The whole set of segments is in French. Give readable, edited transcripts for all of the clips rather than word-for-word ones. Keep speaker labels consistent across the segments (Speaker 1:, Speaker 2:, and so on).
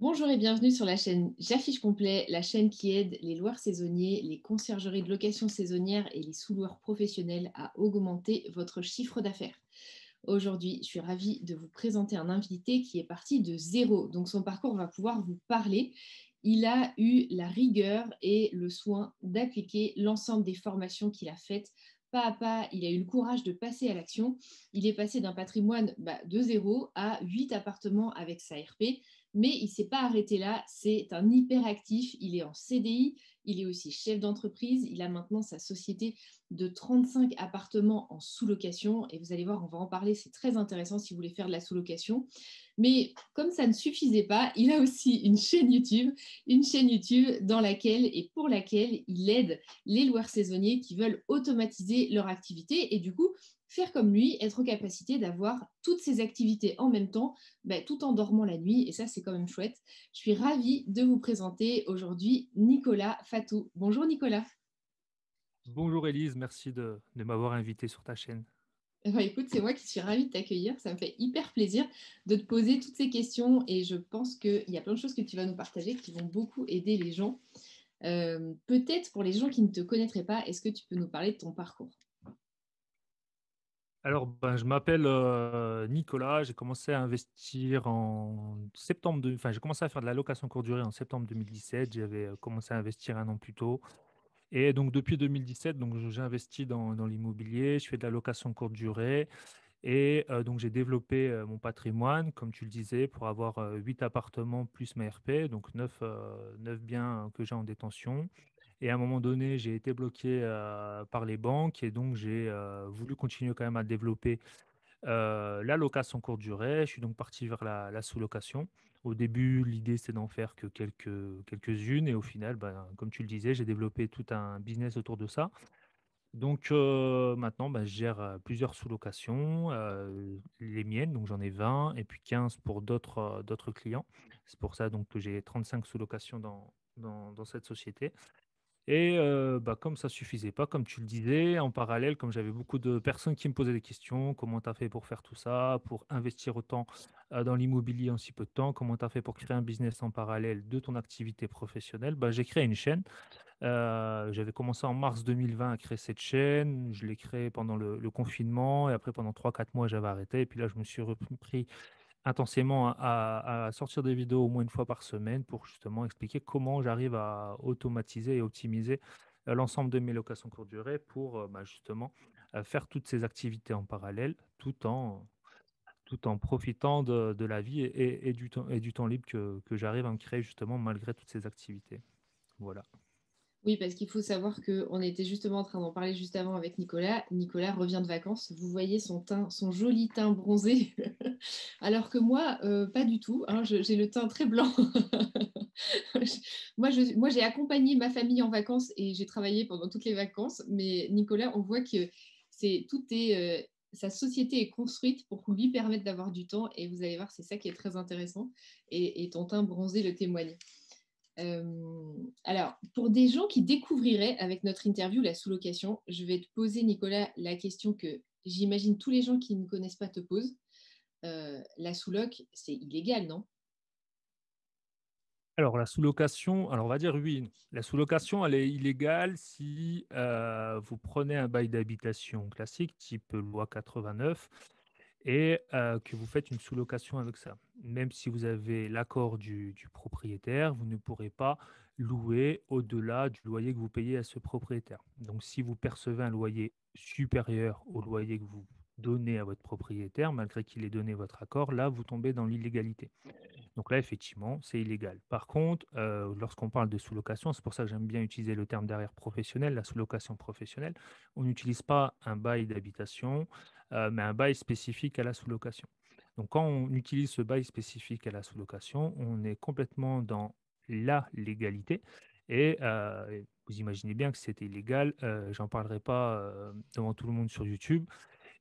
Speaker 1: Bonjour et bienvenue sur la chaîne J'affiche complet, la chaîne qui aide les loueurs saisonniers, les conciergeries de location saisonnière et les sous-loueurs professionnels à augmenter votre chiffre d'affaires. Aujourd'hui, je suis ravie de vous présenter un invité qui est parti de zéro. Donc son parcours va pouvoir vous parler. Il a eu la rigueur et le soin d'appliquer l'ensemble des formations qu'il a faites. Pas à pas, il a eu le courage de passer à l'action. Il est passé d'un patrimoine de zéro à 8 appartements avec sa RP. Mais il ne s'est pas arrêté là, c'est un hyperactif, il est en CDI, il est aussi chef d'entreprise, il a maintenant sa société de 35 appartements en sous-location et vous allez voir, on va en parler, c'est très intéressant si vous voulez faire de la sous-location. Mais comme ça ne suffisait pas, il a aussi une chaîne YouTube dans laquelle et pour laquelle il aide les loueurs saisonniers qui veulent automatiser leur activité et du coup faire comme lui, être en capacité d'avoir toutes ces activités en même temps, tout en dormant la nuit. Et ça, c'est quand même chouette. Je suis ravie de vous présenter aujourd'hui Nicolas Fatou. Bonjour Nicolas.
Speaker 2: Bonjour Élise, merci de m'avoir invité sur ta chaîne.
Speaker 1: Écoute, c'est moi qui suis ravie de t'accueillir. Ça me fait hyper plaisir de te poser toutes ces questions et je pense qu'il y a plein de choses que tu vas nous partager qui vont beaucoup aider les gens. Peut-être pour les gens qui ne te connaîtraient pas, est-ce que tu peux nous parler de ton parcours?
Speaker 2: Je m'appelle Nicolas, j'ai commencé à investir j'ai commencé à faire de la location courte durée en septembre 2017, j'avais commencé à investir un an plus tôt. Et donc depuis 2017, j'ai investi dans l'immobilier, je fais de la location courte durée et donc j'ai développé mon patrimoine, comme tu le disais, pour avoir 8 appartements plus ma RP, donc 9 biens que j'ai en détention. Et à un moment donné, j'ai été bloqué par les banques et donc j'ai voulu continuer quand même à développer la location courte durée. Je suis donc parti vers la sous-location. Au début, l'idée, c'était d'en faire que quelques-unes et au final, comme tu le disais, j'ai développé tout un business autour de ça. Donc maintenant, je gère plusieurs sous-locations, les miennes, donc j'en ai 20 et puis 15 pour d'autres clients. C'est pour ça donc que j'ai 35 sous-locations dans cette société. Et comme ça suffisait pas, comme tu le disais, en parallèle, comme j'avais beaucoup de personnes qui me posaient des questions, comment tu as fait pour faire tout ça, pour investir autant dans l'immobilier en si peu de temps, comment tu as fait pour créer un business en parallèle de ton activité professionnelle, j'ai créé une chaîne. J'avais commencé en mars 2020 à créer cette chaîne, je l'ai créée pendant le confinement et après pendant 3 4 mois j'avais arrêté et puis là je me suis repris intensément à sortir des vidéos au moins une fois par semaine pour justement expliquer comment j'arrive à automatiser et optimiser l'ensemble de mes locations courte durée pour justement faire toutes ces activités en parallèle tout en profitant de la vie et du temps libre que j'arrive à me créer justement malgré toutes ces activités. Voilà.
Speaker 1: Oui, parce qu'il faut savoir qu'on était justement en train d'en parler juste avant avec Nicolas. Nicolas revient de vacances. Vous voyez son teint, son joli teint bronzé. Alors que moi, pas du tout, hein. J'ai le teint très blanc. Moi, j'ai accompagné ma famille en vacances et j'ai travaillé pendant toutes les vacances. Mais Nicolas, on voit que sa société est construite pour lui permettre d'avoir du temps. Et vous allez voir, c'est ça qui est très intéressant. Et ton teint bronzé le témoigne. Alors, pour des gens qui découvriraient avec notre interview la sous-location, je vais te poser, Nicolas, la question que j'imagine tous les gens qui ne connaissent pas te posent. La sous-loc, c'est illégal, non?
Speaker 2: Alors, la sous-location, alors on va dire oui. Et non. La sous-location, elle est illégale si vous prenez un bail d'habitation classique, type loi 89, et que vous faites une sous-location avec ça. Même si vous avez l'accord du propriétaire, vous ne pourrez pas louer au-delà du loyer que vous payez à ce propriétaire. Donc, si vous percevez un loyer supérieur au loyer que vous donnez à votre propriétaire, malgré qu'il ait donné votre accord, là, vous tombez dans l'illégalité. Donc là, effectivement, c'est illégal. Par contre, lorsqu'on parle de sous-location, c'est pour ça que j'aime bien utiliser le terme derrière professionnel, la sous-location professionnelle, on n'utilise pas un bail d'habitation, mais un bail spécifique à la sous-location. Donc quand on utilise ce bail spécifique à la sous-location, on est complètement dans la légalité. Et vous imaginez bien que c'était illégal, j'en parlerai pas devant tout le monde sur YouTube.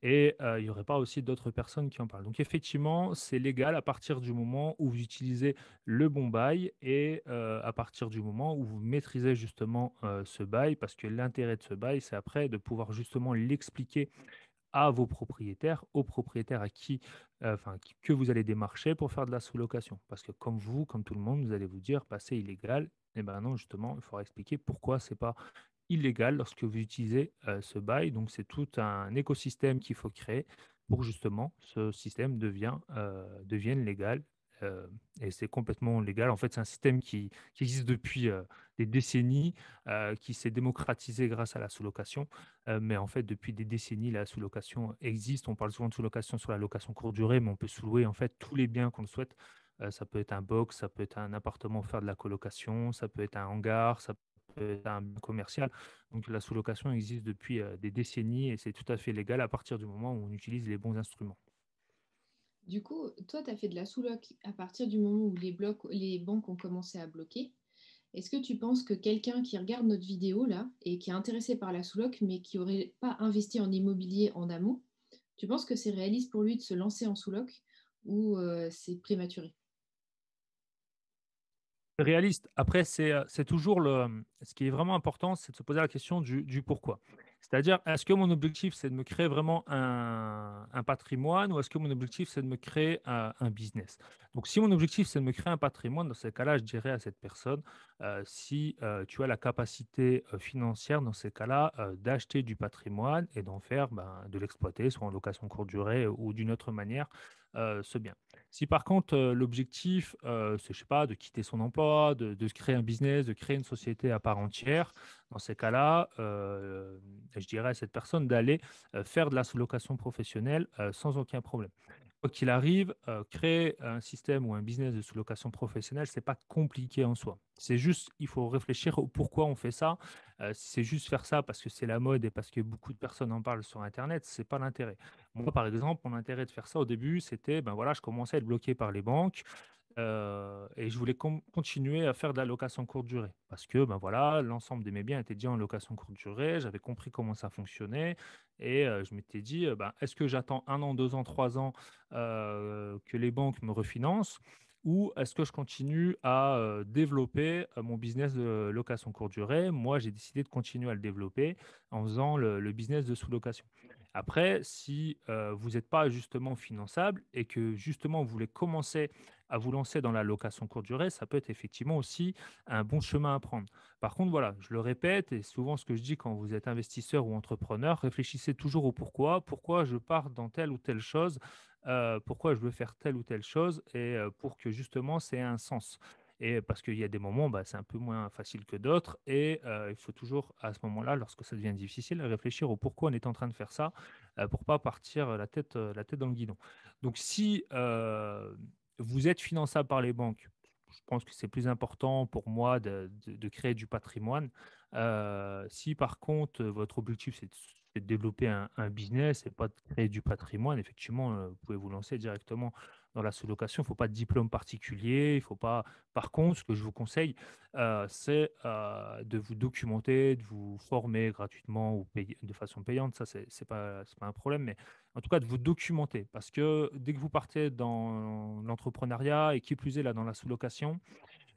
Speaker 2: Et il n'y aurait pas aussi d'autres personnes qui en parlent. Donc effectivement, c'est légal à partir du moment où vous utilisez le bon bail et à partir du moment où vous maîtrisez justement ce bail, parce que l'intérêt de ce bail, c'est après de pouvoir justement l'expliquer à vos propriétaires, aux propriétaires à qui, que vous allez démarcher pour faire de la sous-location. Parce que comme vous, comme tout le monde, vous allez vous dire, bah, c'est illégal. Eh ben non, justement, il faudra expliquer pourquoi c'est pas illégal lorsque vous utilisez ce bail. Donc, c'est tout un écosystème qu'il faut créer pour justement ce système devienne légal. euh, et c'est complètement légal. En fait, c'est un système qui existe depuis des décennies, qui s'est démocratisé grâce à la sous-location. Mais en fait, depuis des décennies, la sous-location existe. On parle souvent de sous-location sur la location courte durée, mais on peut sous-louer en fait tous les biens qu'on le souhaite. Ça peut être un box, ça peut être un appartement pour faire de la colocation, ça peut être un hangar, ça peut être un bien commercial. Donc la sous-location existe depuis des décennies et c'est tout à fait légal à partir du moment où on utilise les bons instruments.
Speaker 1: Du coup, toi, tu as fait de la sous-loc à partir du moment où les banques ont commencé à bloquer. Est-ce que tu penses que quelqu'un qui regarde notre vidéo là et qui est intéressé par la sous-loc mais qui n'aurait pas investi en immobilier en amont, tu penses que c'est réaliste pour lui de se lancer en sous-loc ou c'est prématuré?
Speaker 2: Réaliste. Après, c'est toujours ce qui est vraiment important, c'est de se poser la question du pourquoi. C'est-à-dire, est-ce que mon objectif, c'est de me créer vraiment un patrimoine ou est-ce que mon objectif, c'est de me créer un business? Donc, si mon objectif, c'est de me créer un patrimoine, dans ces cas-là, je dirais à cette personne, si tu as la capacité financière, dans ces cas-là, d'acheter du patrimoine et d'en faire, ben, de l'exploiter, soit en location courte durée ou d'une autre manière, ce bien. Si par contre, l'objectif, c'est, je sais pas, de quitter son emploi, de se créer un business, de créer une société à part entière, dans ces cas-là, je dirais à cette personne d'aller faire de la sous-location professionnelle sans aucun problème. Quoi qu'il arrive, créer un système ou un business de sous-location professionnelle, c'est pas compliqué en soi. C'est juste, il faut réfléchir au pourquoi on fait ça. Si c'est juste faire ça parce que c'est la mode et parce que beaucoup de personnes en parlent sur Internet, c'est pas l'intérêt. Moi, par exemple, mon intérêt de faire ça au début, c'était, ben voilà, je commençais à être bloqué par les banques et je voulais continuer à faire de la location courte durée parce que, ben voilà, l'ensemble de mes biens étaient déjà en location courte durée, j'avais compris comment ça fonctionnait et je m'étais dit, ben, est-ce que j'attends 1 an, 2 ans, 3 ans que les banques me refinancent ou est-ce que je continue à développer mon business de location courte durée? Moi, j'ai décidé de continuer à le développer en faisant le business de sous-location. Après, si vous n'êtes pas justement finançable et que justement vous voulez commencer à vous lancer dans la location courte durée, ça peut être effectivement aussi un bon chemin à prendre. Par contre, voilà, je le répète et souvent ce que je dis quand vous êtes investisseur ou entrepreneur, réfléchissez toujours au pourquoi. Pourquoi je pars dans telle ou telle chose, pourquoi je veux faire telle ou telle chose et pour que justement c'est un sens. Et parce qu'il y a des moments, bah, c'est un peu moins facile que d'autres. Et il faut toujours, à ce moment-là, lorsque ça devient difficile, réfléchir au pourquoi on est en train de faire ça pour pas partir la tête dans le guidon. Donc, si vous êtes finançable par les banques, je pense que c'est plus important pour moi de créer du patrimoine. Si par contre, votre objectif, c'est de développer un business et pas de créer du patrimoine, effectivement, vous pouvez vous lancer directement dans la sous-location. Il ne faut pas de diplôme particulier. Il faut pas. Par contre, ce que je vous conseille, c'est de vous documenter, de vous former gratuitement ou de façon payante. Ça, c'est pas un problème. Mais en tout cas, de vous documenter. Parce que dès que vous partez dans l'entrepreneuriat et qui plus est là dans la sous-location,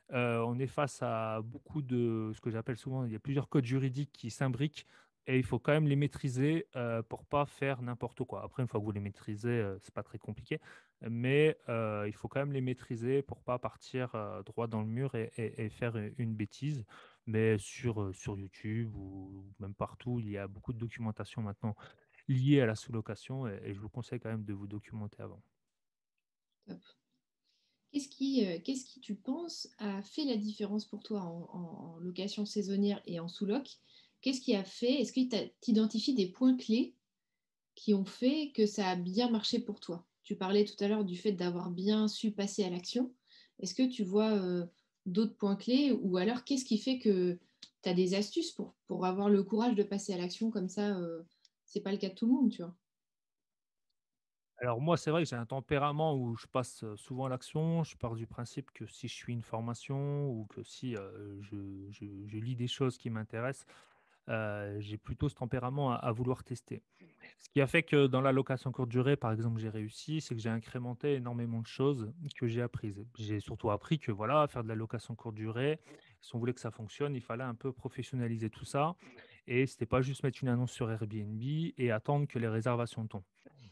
Speaker 2: on est face à beaucoup de ce que j'appelle souvent, il y a plusieurs codes juridiques qui s'imbriquent et il faut quand même les maîtriser pour pas faire n'importe quoi. Après, une fois que vous les maîtrisez, c'est pas très compliqué, mais il faut quand même les maîtriser pour pas partir droit dans le mur et faire une bêtise. Mais sur YouTube ou même partout, il y a beaucoup de documentation maintenant liée à la sous-location et je vous conseille quand même de vous documenter avant.
Speaker 1: Top. Qu'est-ce qui, tu penses, a fait la différence pour toi en location saisonnière et en sous-loc? Qu'est-ce qui a fait? Est-ce que tu identifies des points clés qui ont fait que ça a bien marché pour toi? Tu parlais tout à l'heure du fait d'avoir bien su passer à l'action. Est-ce que tu vois d'autres points clés ou alors qu'est-ce qui fait que tu as des astuces pour avoir le courage de passer à l'action comme ça c'est pas le cas de tout le monde, tu vois.
Speaker 2: Alors moi, c'est vrai que j'ai un tempérament où je passe souvent à l'action. Je pars du principe que si je suis une formation ou que si je lis des choses qui m'intéressent, j'ai plutôt ce tempérament à vouloir tester. Ce qui a fait que dans la location courte durée, par exemple, j'ai réussi, c'est que j'ai incrémenté énormément de choses que j'ai apprises. J'ai surtout appris que voilà, faire de la location courte durée, si on voulait que ça fonctionne, il fallait un peu professionnaliser tout ça. Et c'était pas juste mettre une annonce sur Airbnb et attendre que les réservations tombent.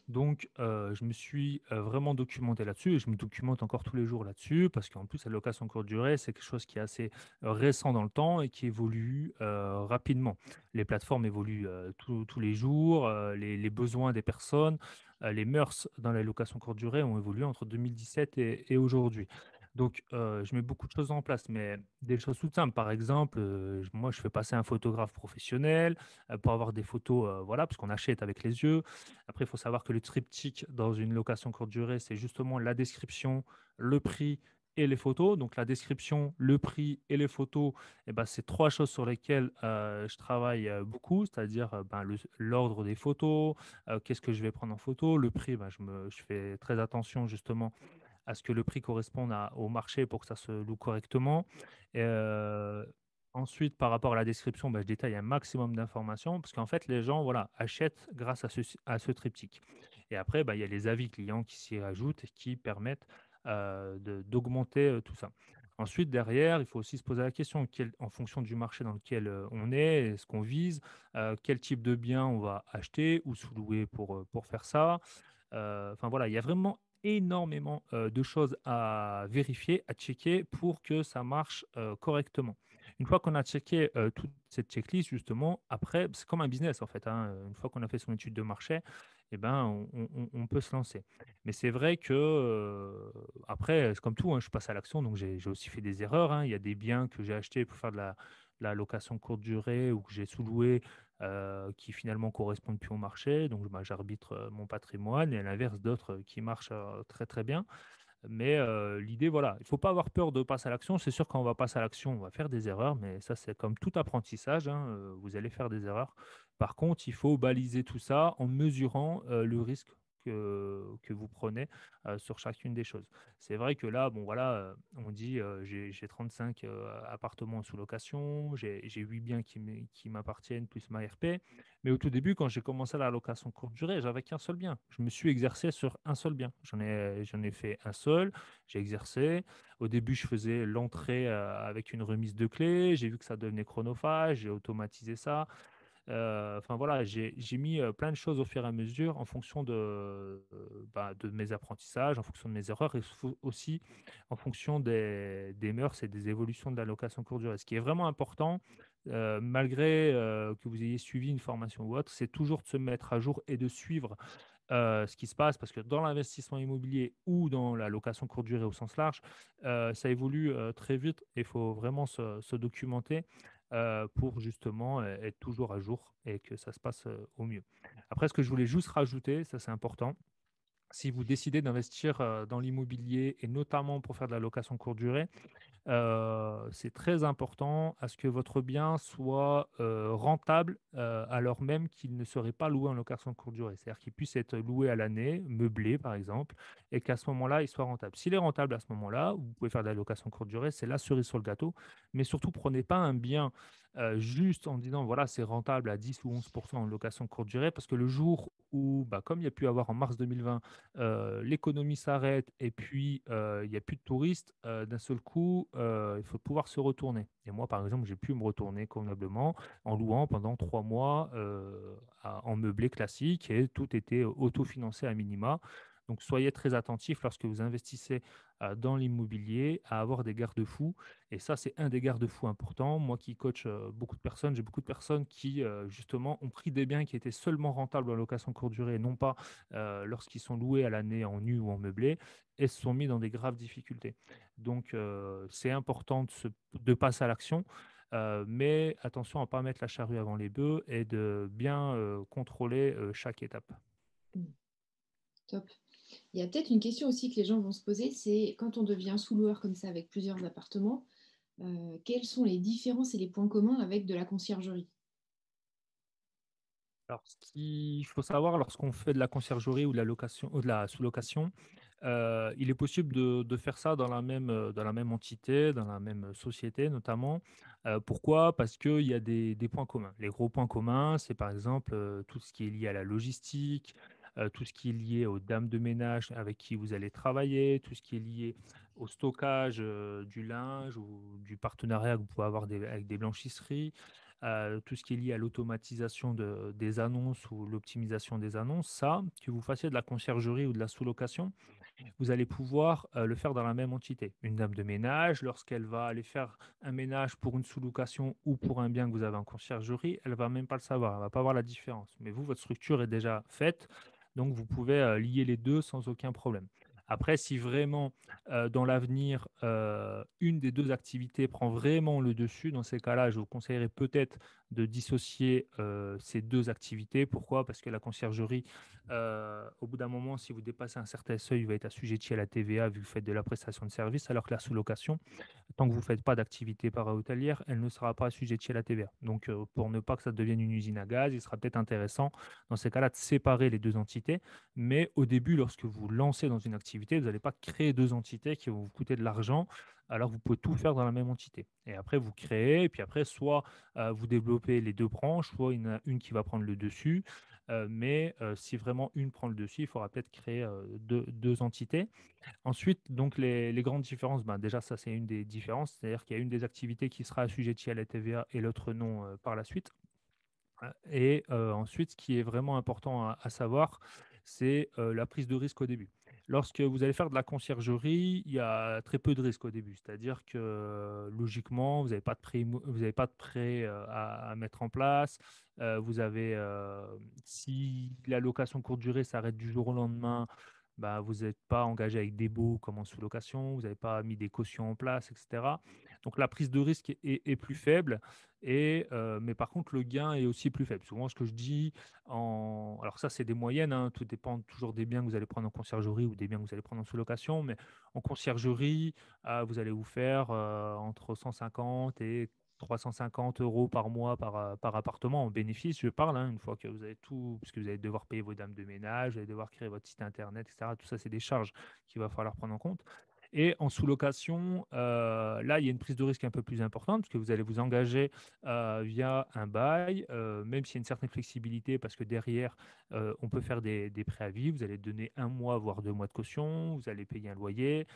Speaker 2: Donc, je me suis, vraiment documenté là-dessus et je me documente encore tous les jours là-dessus parce qu'en plus, la location courte durée, c'est quelque chose qui est assez, récent dans le temps et qui évolue, rapidement. Les plateformes évoluent, tous les jours, les besoins des personnes, les mœurs dans la location courte durée ont évolué entre 2017 et aujourd'hui. Donc, je mets beaucoup de choses en place, mais des choses toutes simples. Par exemple, moi, je fais passer un photographe professionnel, pour avoir des photos, voilà, parce qu'on achète avec les yeux. Après, il faut savoir que le triptyque dans une location courte durée, c'est justement la description, le prix et les photos. Donc, la description, le prix et les photos, eh ben, c'est trois choses sur lesquelles je travaille beaucoup, c'est-à-dire ben, l'ordre des photos, qu'est-ce que je vais prendre en photo, le prix, ben, je fais très attention justement à ce que le prix corresponde au marché pour que ça se loue correctement. Et, ensuite, par rapport à la description, bah, je détaille un maximum d'informations parce qu'en fait, les gens voilà, achètent grâce à ce triptyque. Et après, bah, il y a les avis clients qui s'y ajoutent et qui permettent d'augmenter tout ça. Ensuite, derrière, il faut aussi se poser la question, en fonction du marché dans lequel on est, ce qu'on vise, quel type de bien on va acheter ou sous-louer pour faire ça. Enfin voilà, il y a vraiment énormément, de choses à vérifier, à checker pour que ça marche, correctement. Une fois qu'on a checké, toute cette checklist justement, après, c'est comme un business en fait, hein, une fois qu'on a fait son étude de marché et ben, on peut se lancer. Mais c'est vrai que, après, c'est comme tout, hein, je passe à l'action donc j'ai aussi fait des erreurs, hein. Il y a des biens que j'ai achetés pour faire de la location courte durée ou que j'ai sous-loué qui finalement correspondent plus au marché. Donc, bah, j'arbitre mon patrimoine et à l'inverse d'autres qui marchent très très bien. Mais l'idée, voilà, il ne faut pas avoir peur de passer à l'action. C'est sûr, quand on va passer à l'action, on va faire des erreurs, mais ça, c'est comme tout apprentissage, hein, vous allez faire des erreurs. Par contre, il faut baliser tout ça en mesurant le risque que vous prenez sur chacune des choses. C'est vrai que là, bon, voilà, on dit j'ai 35 appartements en sous-location, j'ai 8 biens qui m'appartiennent, plus ma RP. Mais au tout début, quand j'ai commencé la location courte durée, j'avais qu'un seul bien. Je me suis exercé sur un seul bien. J'en ai fait un seul. J'ai exercé. Au début, je faisais l'entrée avec une remise de clé. J'ai vu que ça devenait chronophage. J'ai automatisé ça. Enfin voilà, j'ai mis plein de choses au fur et à mesure en fonction bah, de mes apprentissages, en fonction de mes erreurs et aussi en fonction des mœurs et des évolutions de la location courte durée. Ce qui est vraiment important, malgré que vous ayez suivi une formation ou autre, c'est toujours de se mettre à jour et de suivre ce qui se passe parce que dans l'investissement immobilier ou dans la location courte durée au sens large, ça évolue très vite et il faut vraiment se documenter pour justement être toujours à jour et que ça se passe au mieux. Après, ce que je voulais juste rajouter, ça c'est important, si vous décidez d'investir dans l'immobilier et notamment pour faire de la location courte durée, c'est très important à ce que votre bien soit, rentable, alors même qu'il ne serait pas loué en location courte durée. C'est-à-dire qu'il puisse être loué à l'année, meublé par exemple, et qu'à ce moment-là, il soit rentable. S'il est rentable à ce moment-là, vous pouvez faire de la location courte durée, c'est la cerise sur le gâteau. Mais surtout, prenez pas un bien, juste en disant: «Voilà, c'est rentable à 10 ou 11 en location courte durée», parce que le jour où, bah, comme il y a pu avoir en mars 2020, l'économie s'arrête et puis il n'y a plus de touristes, d'un seul coup, il faut pouvoir se retourner. Et moi, par exemple, j'ai pu me retourner convenablement en louant pendant 3 mois en meublé classique et tout était autofinancé à minima. Donc, soyez très attentifs lorsque vous investissez dans l'immobilier à avoir des garde-fous. Et ça, c'est un des garde-fous importants. Moi qui coach beaucoup de personnes, j'ai beaucoup de personnes qui, justement, ont pris des biens qui étaient seulement rentables en location courte durée, et non pas lorsqu'ils sont loués à l'année en nu ou en meublé et se sont mis dans des graves difficultés. Donc, c'est important de passer à l'action, mais attention à ne pas mettre la charrue avant les bœufs et de bien contrôler chaque étape.
Speaker 1: Mm. Top. Il y a peut-être une question aussi que les gens vont se poser, c'est quand on devient sous-loueur comme ça avec plusieurs appartements, quelles sont les différences et les points communs avec de la conciergerie?
Speaker 2: Alors, ce qu'il faut savoir lorsqu'on fait de la conciergerie ou de la location ou de la sous-location, il est possible de faire ça dans la même entité, dans la même société notamment. Pourquoi? Parce qu'il y a des points communs. Les gros points communs, c'est par exemple, tout ce qui est lié à la logistique, tout ce qui est lié aux dames de ménage avec qui vous allez travailler, tout ce qui est lié au stockage, du linge ou du partenariat que vous pouvez avoir avec des blanchisseries. tout ce qui est lié à l'automatisation des annonces ou l'optimisation des annonces, ça, que vous fassiez de la conciergerie ou de la sous-location, vous allez pouvoir, le faire dans la même entité. Une dame de ménage, lorsqu'elle va aller faire un ménage pour une sous-location ou pour un bien que vous avez en conciergerie, elle va même pas le savoir, elle va pas voir la différence. Mais vous, votre structure est déjà faite, donc vous pouvez, lier les 2 sans aucun problème. Après, si vraiment, dans l'avenir, une des 2 activités prend vraiment le dessus, dans ces cas-là, je vous conseillerais peut-être de dissocier, ces 2 activités. Pourquoi? Parce que la conciergerie, au bout d'un moment, si vous dépassez un certain seuil, va être assujetti à la TVA vu que vous faites de la prestation de service, alors que la sous-location, tant que vous ne faites pas d'activité para-hôtelière, elle ne sera pas assujettie à la TVA. Donc, pour ne pas que ça devienne une usine à gaz, il sera peut-être intéressant, dans ces cas-là, de séparer les 2 entités. Mais au début, lorsque vous lancez dans une activité, vous n'allez pas créer 2 entités qui vont vous coûter de l'argent, alors que vous pouvez tout faire dans la même entité. Et après, vous créez, et puis après, soit vous développez les 2 branches, soit il y en a une qui va prendre le dessus. Mais si vraiment une prend le dessus, il faudra peut-être créer 2 entités. Ensuite, donc les grandes différences, ben, déjà ça c'est une des différences, c'est-à-dire qu'il y a une des activités qui sera assujettie à la TVA et l'autre non, par la suite. Et ensuite, ce qui est vraiment important à savoir, c'est, la prise de risque au début. Lorsque vous allez faire de la conciergerie, il y a très peu de risques au début. C'est-à-dire que, logiquement, vous n'avez pas de prêt, à mettre en place. Vous avez, si la location courte durée s'arrête du jour au lendemain, bah, vous n'êtes pas engagé avec des baux comme en sous-location, vous n'avez pas mis des cautions en place et cetera. Donc la prise de risque est plus faible et mais par contre, le gain est aussi plus faible. Souvent, ce que je dis alors ça, c'est des moyennes, hein, tout dépend toujours des biens que vous allez prendre en conciergerie ou des biens que vous allez prendre en sous-location. Mais en conciergerie, vous allez vous faire, entre 150 et 350 € par mois par appartement en bénéfice, je parle, hein, une fois que vous avez tout parce que vous allez devoir payer vos dames de ménage, vous allez devoir créer votre site internet et cetera. Tout ça, c'est des charges qu'il va falloir prendre en compte. Et en sous-location, là, il y a une prise de risque un peu plus importante parce que vous allez vous engager via un bail, même s'il y a une certaine flexibilité parce que derrière, on peut faire des préavis. Vous allez donner 1 mois, voire 2 mois de caution. Vous allez payer un loyer.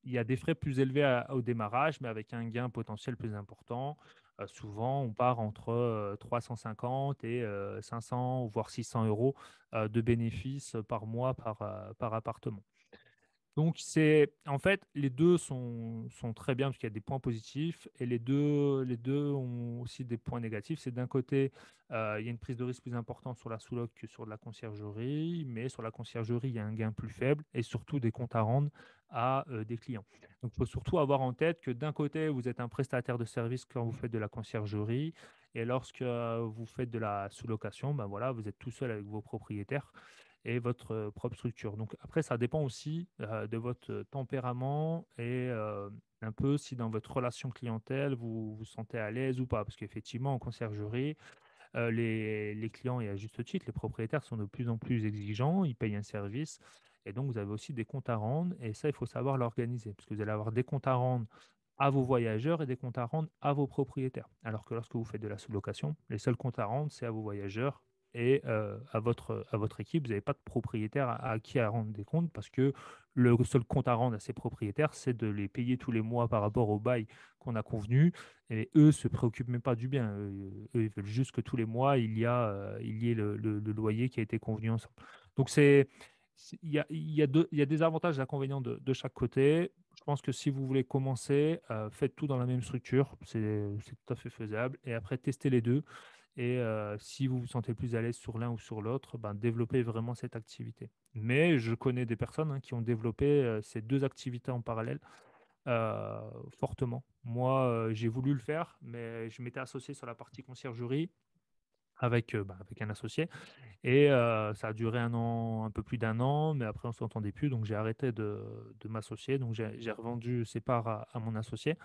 Speaker 2: Il y a des frais plus élevés au démarrage, mais avec un gain potentiel plus important. Souvent, on part entre 350 et 500, voire 600 € de bénéfices par mois par appartement. Donc, en fait, les 2 sont très bien parce qu'il y a des points positifs et les deux ont aussi des points négatifs. C'est d'un côté, il y a une prise de risque plus importante sur la sous-loc que sur de la conciergerie, mais sur la conciergerie, il y a un gain plus faible et surtout des comptes à rendre à des clients. Donc, il faut surtout avoir en tête que d'un côté, vous êtes un prestataire de service quand vous faites de la conciergerie et lorsque vous faites de la sous-location, ben voilà, vous êtes tout seul avec vos propriétaires et votre propre structure. Donc après, ça dépend aussi de votre tempérament et un peu si dans votre relation clientèle, vous vous sentez à l'aise ou pas. Parce qu'effectivement, en conciergerie, les clients, et à juste titre, les propriétaires sont de plus en plus exigeants, ils payent un service. Et donc, vous avez aussi des comptes à rendre. Et ça, il faut savoir l'organiser. Parce que vous allez avoir des comptes à rendre à vos voyageurs et des comptes à rendre à vos propriétaires. Alors que lorsque vous faites de la sous-location, les seuls comptes à rendre, c'est à vos voyageurs et à votre équipe. Vous n'avez pas de propriétaire à qui à rendre des comptes parce que le seul compte à rendre à ces propriétaires, c'est de les payer tous les mois par rapport au bail qu'on a convenu. Et eux se préoccupent même pas du bien. Ils veulent juste que tous les mois, il y ait le loyer qui a été convenu ensemble. Donc, il y a des avantages et des inconvénients de chaque côté. Je pense que si vous voulez commencer, faites tout dans la même structure. C'est tout à fait faisable. Et après, testez les deux. Et si vous vous sentez plus à l'aise sur l'un ou sur l'autre, ben, développez vraiment cette activité. Mais je connais des personnes, hein, qui ont développé ces 2 activités en parallèle fortement. Moi, j'ai voulu le faire, mais je m'étais associé sur la partie conciergerie avec un associé. Et ça a duré un an, un peu plus d'un an, mais après on ne s'entendait plus, donc j'ai arrêté de m'associer. Donc j'ai revendu ses parts à mon associé.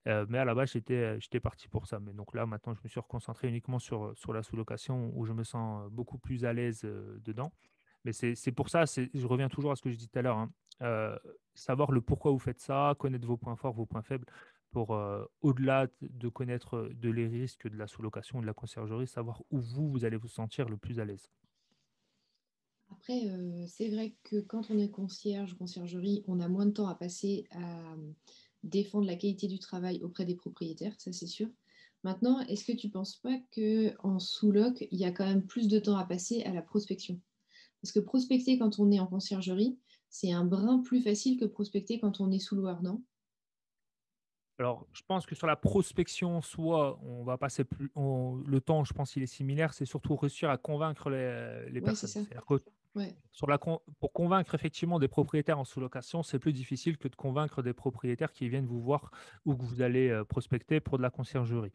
Speaker 2: Mais à la base, j'étais parti pour ça. Mais donc là, maintenant, je me suis reconcentré uniquement sur la sous-location où je me sens beaucoup plus à l'aise dedans. Mais c'est pour ça, je reviens toujours à ce que je disais tout à l'heure, hein. Euh, Savoir le pourquoi vous faites ça, connaître vos points forts, vos points faibles, pour au-delà de connaître de les risques de la sous-location, de la conciergerie, savoir où vous allez vous sentir le plus à l'aise.
Speaker 1: Après, c'est vrai que quand on est concierge, conciergerie, on a moins de temps à passer à défendre la qualité du travail auprès des propriétaires, ça c'est sûr. Maintenant, est-ce que tu ne penses pas qu'en sous-loc, il y a quand même plus de temps à passer à la prospection? Parce que prospecter quand on est en conciergerie, c'est un brin plus facile que prospecter quand on est sous-loueur, non?
Speaker 2: Alors, je pense que sur la prospection, soit on va passer le temps, je pense qu'il est similaire, c'est surtout réussir à convaincre les
Speaker 1: Ouais, c'est
Speaker 2: personnes.
Speaker 1: ça.
Speaker 2: C'est-à-dire que
Speaker 1: Ouais,
Speaker 2: pour convaincre effectivement des propriétaires en sous-location, c'est plus difficile que de convaincre des propriétaires qui viennent vous voir ou que vous allez prospecter pour de la conciergerie.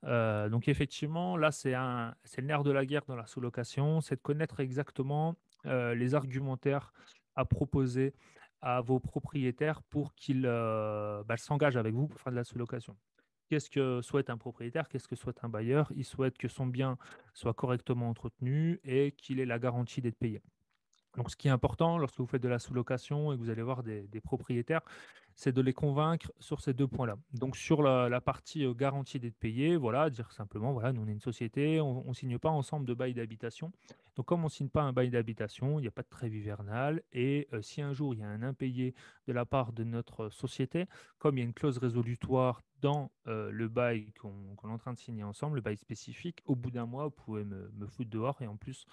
Speaker 2: Donc effectivement, là, c'est le nerf de la guerre dans la sous-location, c'est de connaître exactement les argumentaires à proposer à vos propriétaires pour qu'ils s'engagent avec vous pour faire de la sous-location. Qu'est-ce que souhaite un propriétaire? Qu'est-ce que souhaite un bailleur? Il souhaite que son bien soit correctement entretenu et qu'il ait la garantie d'être payé. Donc, ce qui est important lorsque vous faites de la sous-location et que vous allez voir des propriétaires, c'est de les convaincre sur ces deux points-là. Donc, sur la partie garantie d'être payé, voilà, dire simplement, voilà, nous on est une société, on ne signe pas ensemble de bail d'habitation. Donc, comme on ne signe pas un bail d'habitation, il n'y a pas de trêve hivernale. Et si un jour il y a un impayé de la part de notre société, comme il y a une clause résolutoire dans le bail qu'on est en train de signer ensemble, le bail spécifique, au bout d'un mois, vous pouvez me foutre dehors et en plus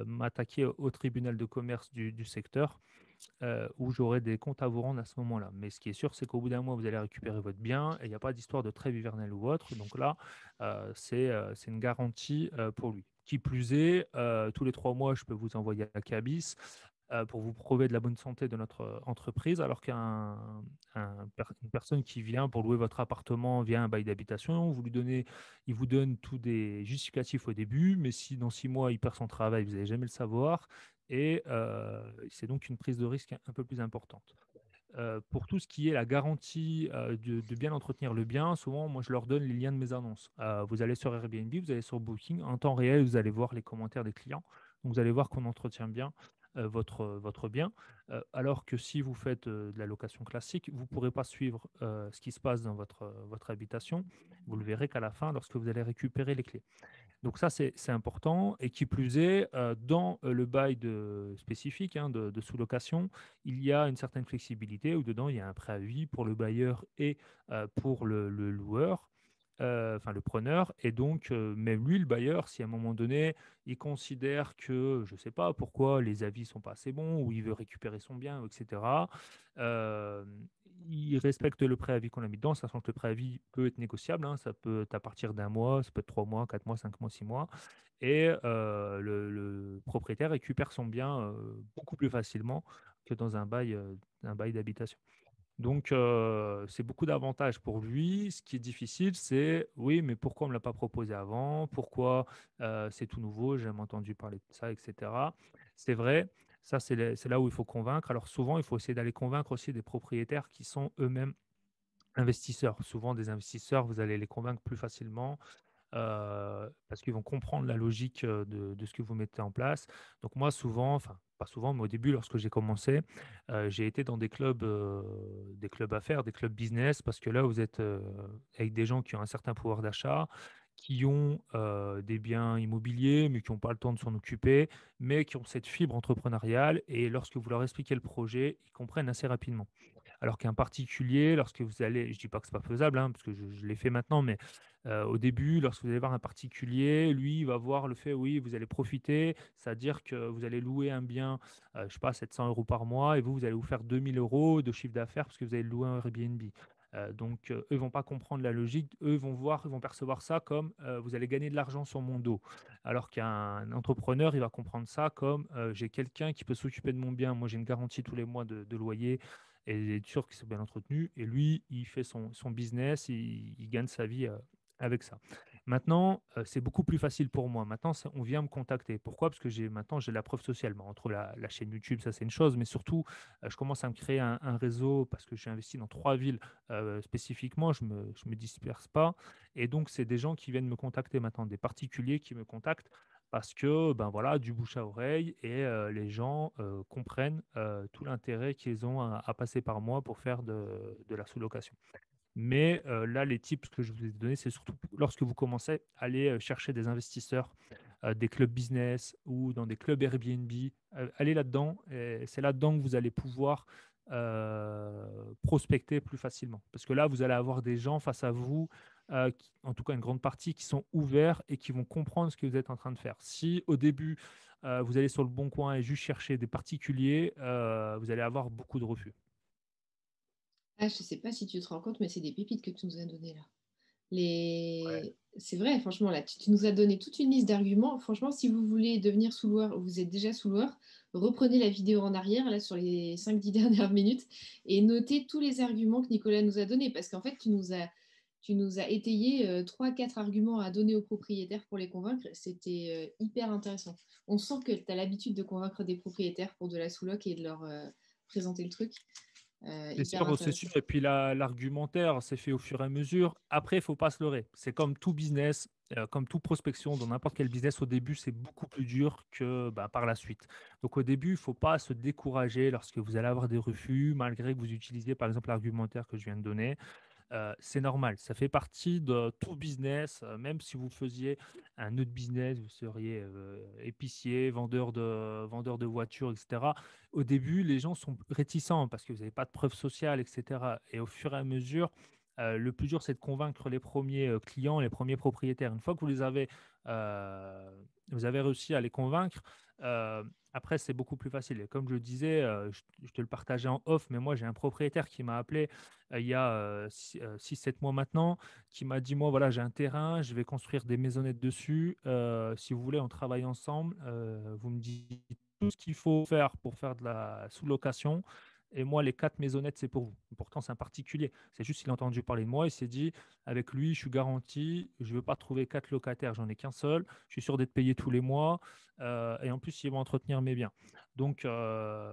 Speaker 2: m'attaquer au tribunal de commerce du secteur où j'aurai des comptes à vous rendre à ce moment-là. Mais ce qui est sûr, c'est qu'au bout d'un mois, vous allez récupérer votre bien et il n'y a pas d'histoire de trêve hivernale ou autre. Donc là, c'est une garantie pour lui. Qui plus est, tous les 3 mois, je peux vous envoyer à Cabis pour vous prouver de la bonne santé de notre entreprise, alors une personne qui vient pour louer votre appartement via un bail d'habitation, il vous donne tous des justificatifs au début, mais si dans 6 mois il perd son travail, vous n'allez jamais le savoir, et c'est donc une prise de risque un peu plus importante. Pour tout ce qui est la garantie de bien entretenir le bien, souvent, moi, je leur donne les liens de mes annonces. Vous allez sur Airbnb, vous allez sur Booking, en temps réel, vous allez voir les commentaires des clients. Donc, vous allez voir qu'on entretient bien votre bien. Alors que si vous faites de la location classique, vous ne pourrez pas suivre ce qui se passe dans votre habitation. Vous le verrez qu'à la fin, lorsque vous allez récupérer les clés. Donc ça, c'est important. Et qui plus est, dans le bail spécifique de sous-location, il y a une certaine flexibilité où dedans, il y a un préavis pour le bailleur et pour le loueur, enfin le preneur. Et donc, même lui, le bailleur, si à un moment donné, il considère que, je ne sais pas pourquoi, les avis ne sont pas assez bons ou il veut récupérer son bien, etc., euh, il respecte le préavis qu'on a mis dedans, sachant que le préavis peut être négociable, hein, ça peut être à partir d'un mois, ça peut être 3 mois, 4 mois, 5 mois, 6 mois. Et le propriétaire récupère son bien beaucoup plus facilement que dans un bail d'habitation. Donc, c'est beaucoup d'avantages pour lui. Ce qui est difficile, c'est oui, mais pourquoi on ne me l'a pas proposé avant? Pourquoi c'est tout nouveau? J'ai jamais entendu parler de ça, etc. C'est vrai, ça, c'est là où il faut convaincre. Alors, souvent, il faut essayer d'aller convaincre aussi des propriétaires qui sont eux-mêmes investisseurs. Souvent, des investisseurs, vous allez les convaincre plus facilement parce qu'ils vont comprendre la logique de ce que vous mettez en place. Donc moi, souvent, enfin pas souvent, mais au début, lorsque j'ai commencé, j'ai été dans des clubs affaires, des clubs business, parce que là, vous êtes avec des gens qui ont un certain pouvoir d'achat, qui ont des biens immobiliers, mais qui n'ont pas le temps de s'en occuper, mais qui ont cette fibre entrepreneuriale. Et lorsque vous leur expliquez le projet, ils comprennent assez rapidement. Alors qu'un particulier, lorsque vous allez, je dis pas que c'est pas faisable, hein, parce que je l'ai fait maintenant, mais au début, lorsque vous allez voir un particulier, lui, il va voir le fait, oui, vous allez profiter, c'est-à-dire que vous allez louer un bien, je sais pas, 700 euros par mois, et vous allez vous faire 2000 euros de chiffre d'affaires parce que vous allez louer un Airbnb. Donc, eux vont pas comprendre la logique, eux ils vont percevoir ça comme vous allez gagner de l'argent sur mon dos. Alors qu'un entrepreneur, il va comprendre ça comme j'ai quelqu'un qui peut s'occuper de mon bien, moi j'ai une garantie tous les mois de loyer, et être sûr qu'ils sont bien entretenus. Et lui, il fait son business, il gagne sa vie avec ça. Maintenant, c'est beaucoup plus facile pour moi. Maintenant, on vient me contacter. Pourquoi? Parce que maintenant, j'ai la preuve sociale. Bon, entre la chaîne YouTube, ça c'est une chose, mais surtout, je commence à me créer un réseau parce que j'ai investi dans 3 villes spécifiquement. Je me disperse pas. Et donc, c'est des gens qui viennent me contacter maintenant, des particuliers qui me contactent parce que ben voilà, du bouche à oreille et les gens comprennent tout l'intérêt qu'ils ont à passer par moi pour faire de la sous-location. Mais là, les tips que je vous ai donnés, c'est surtout lorsque vous commencez à aller chercher des investisseurs, des clubs business ou dans des clubs Airbnb, allez là-dedans. Et c'est là-dedans que vous allez pouvoir prospecter plus facilement. Parce que là, vous allez avoir des gens face à vous, en tout cas une grande partie, qui sont ouverts et qui vont comprendre ce que vous êtes en train de faire. Si au début, vous allez sur le bon coin et juste chercher des particuliers, vous allez avoir beaucoup de refus.
Speaker 1: Ah, je sais pas si tu te rends compte, mais c'est des pépites que tu nous as données là.
Speaker 2: Ouais.
Speaker 1: C'est vrai, franchement, là, tu nous as donné toute une liste d'arguments. Franchement, si vous voulez devenir sous-loueur ou vous êtes déjà sous-loueur, reprenez la vidéo en arrière, là, sur les 5-10 dernières minutes, et notez tous les arguments que Nicolas nous a donnés, parce qu'en fait, tu nous as étayé 3-4 arguments à donner aux propriétaires pour les convaincre. C'était hyper intéressant. On sent que tu as l'habitude de convaincre des propriétaires pour de la sous-loc et de leur présenter le truc. Hyper
Speaker 2: C'est sûr.
Speaker 1: intéressant.
Speaker 2: Et puis l'argumentaire, c'est fait au fur et à mesure. Après, il faut pas se leurrer. C'est comme tout business, comme toute prospection, dans n'importe quel business, au début, c'est beaucoup plus dur que bah, par la suite. Donc au début, il faut pas se décourager lorsque vous allez avoir des refus, malgré que vous utilisiez par exemple l'argumentaire que je viens de donner. C'est normal, ça fait partie de tout business. Même si vous faisiez un autre business, vous seriez épicier, vendeur de voitures, etc. Au début, les gens sont réticents parce que vous n'avez pas de preuves sociales, etc. Et au fur et à mesure, le plus dur, c'est de convaincre les premiers clients, les premiers propriétaires. Une fois que euh, vous avez réussi à les convaincre, euh, après, c'est beaucoup plus facile. Et comme je le disais, je te le partageais en off, mais moi, j'ai un propriétaire qui m'a appelé il y a 6-7 mois maintenant, qui m'a dit, moi, voilà, j'ai un terrain, je vais construire des maisonnettes dessus. Si vous voulez, on travaille ensemble. Vous me dites tout ce qu'il faut faire pour faire de la sous-location. Et moi, les 4 maisonnettes, c'est pour vous. Pourtant, c'est un particulier. C'est juste qu'il a entendu parler de moi. Il s'est dit, avec lui, je suis garanti, je ne veux pas trouver 4 locataires, j'en ai qu'un seul. Je suis sûr d'être payé tous les mois. Et en plus, il va entretenir mes biens. Donc,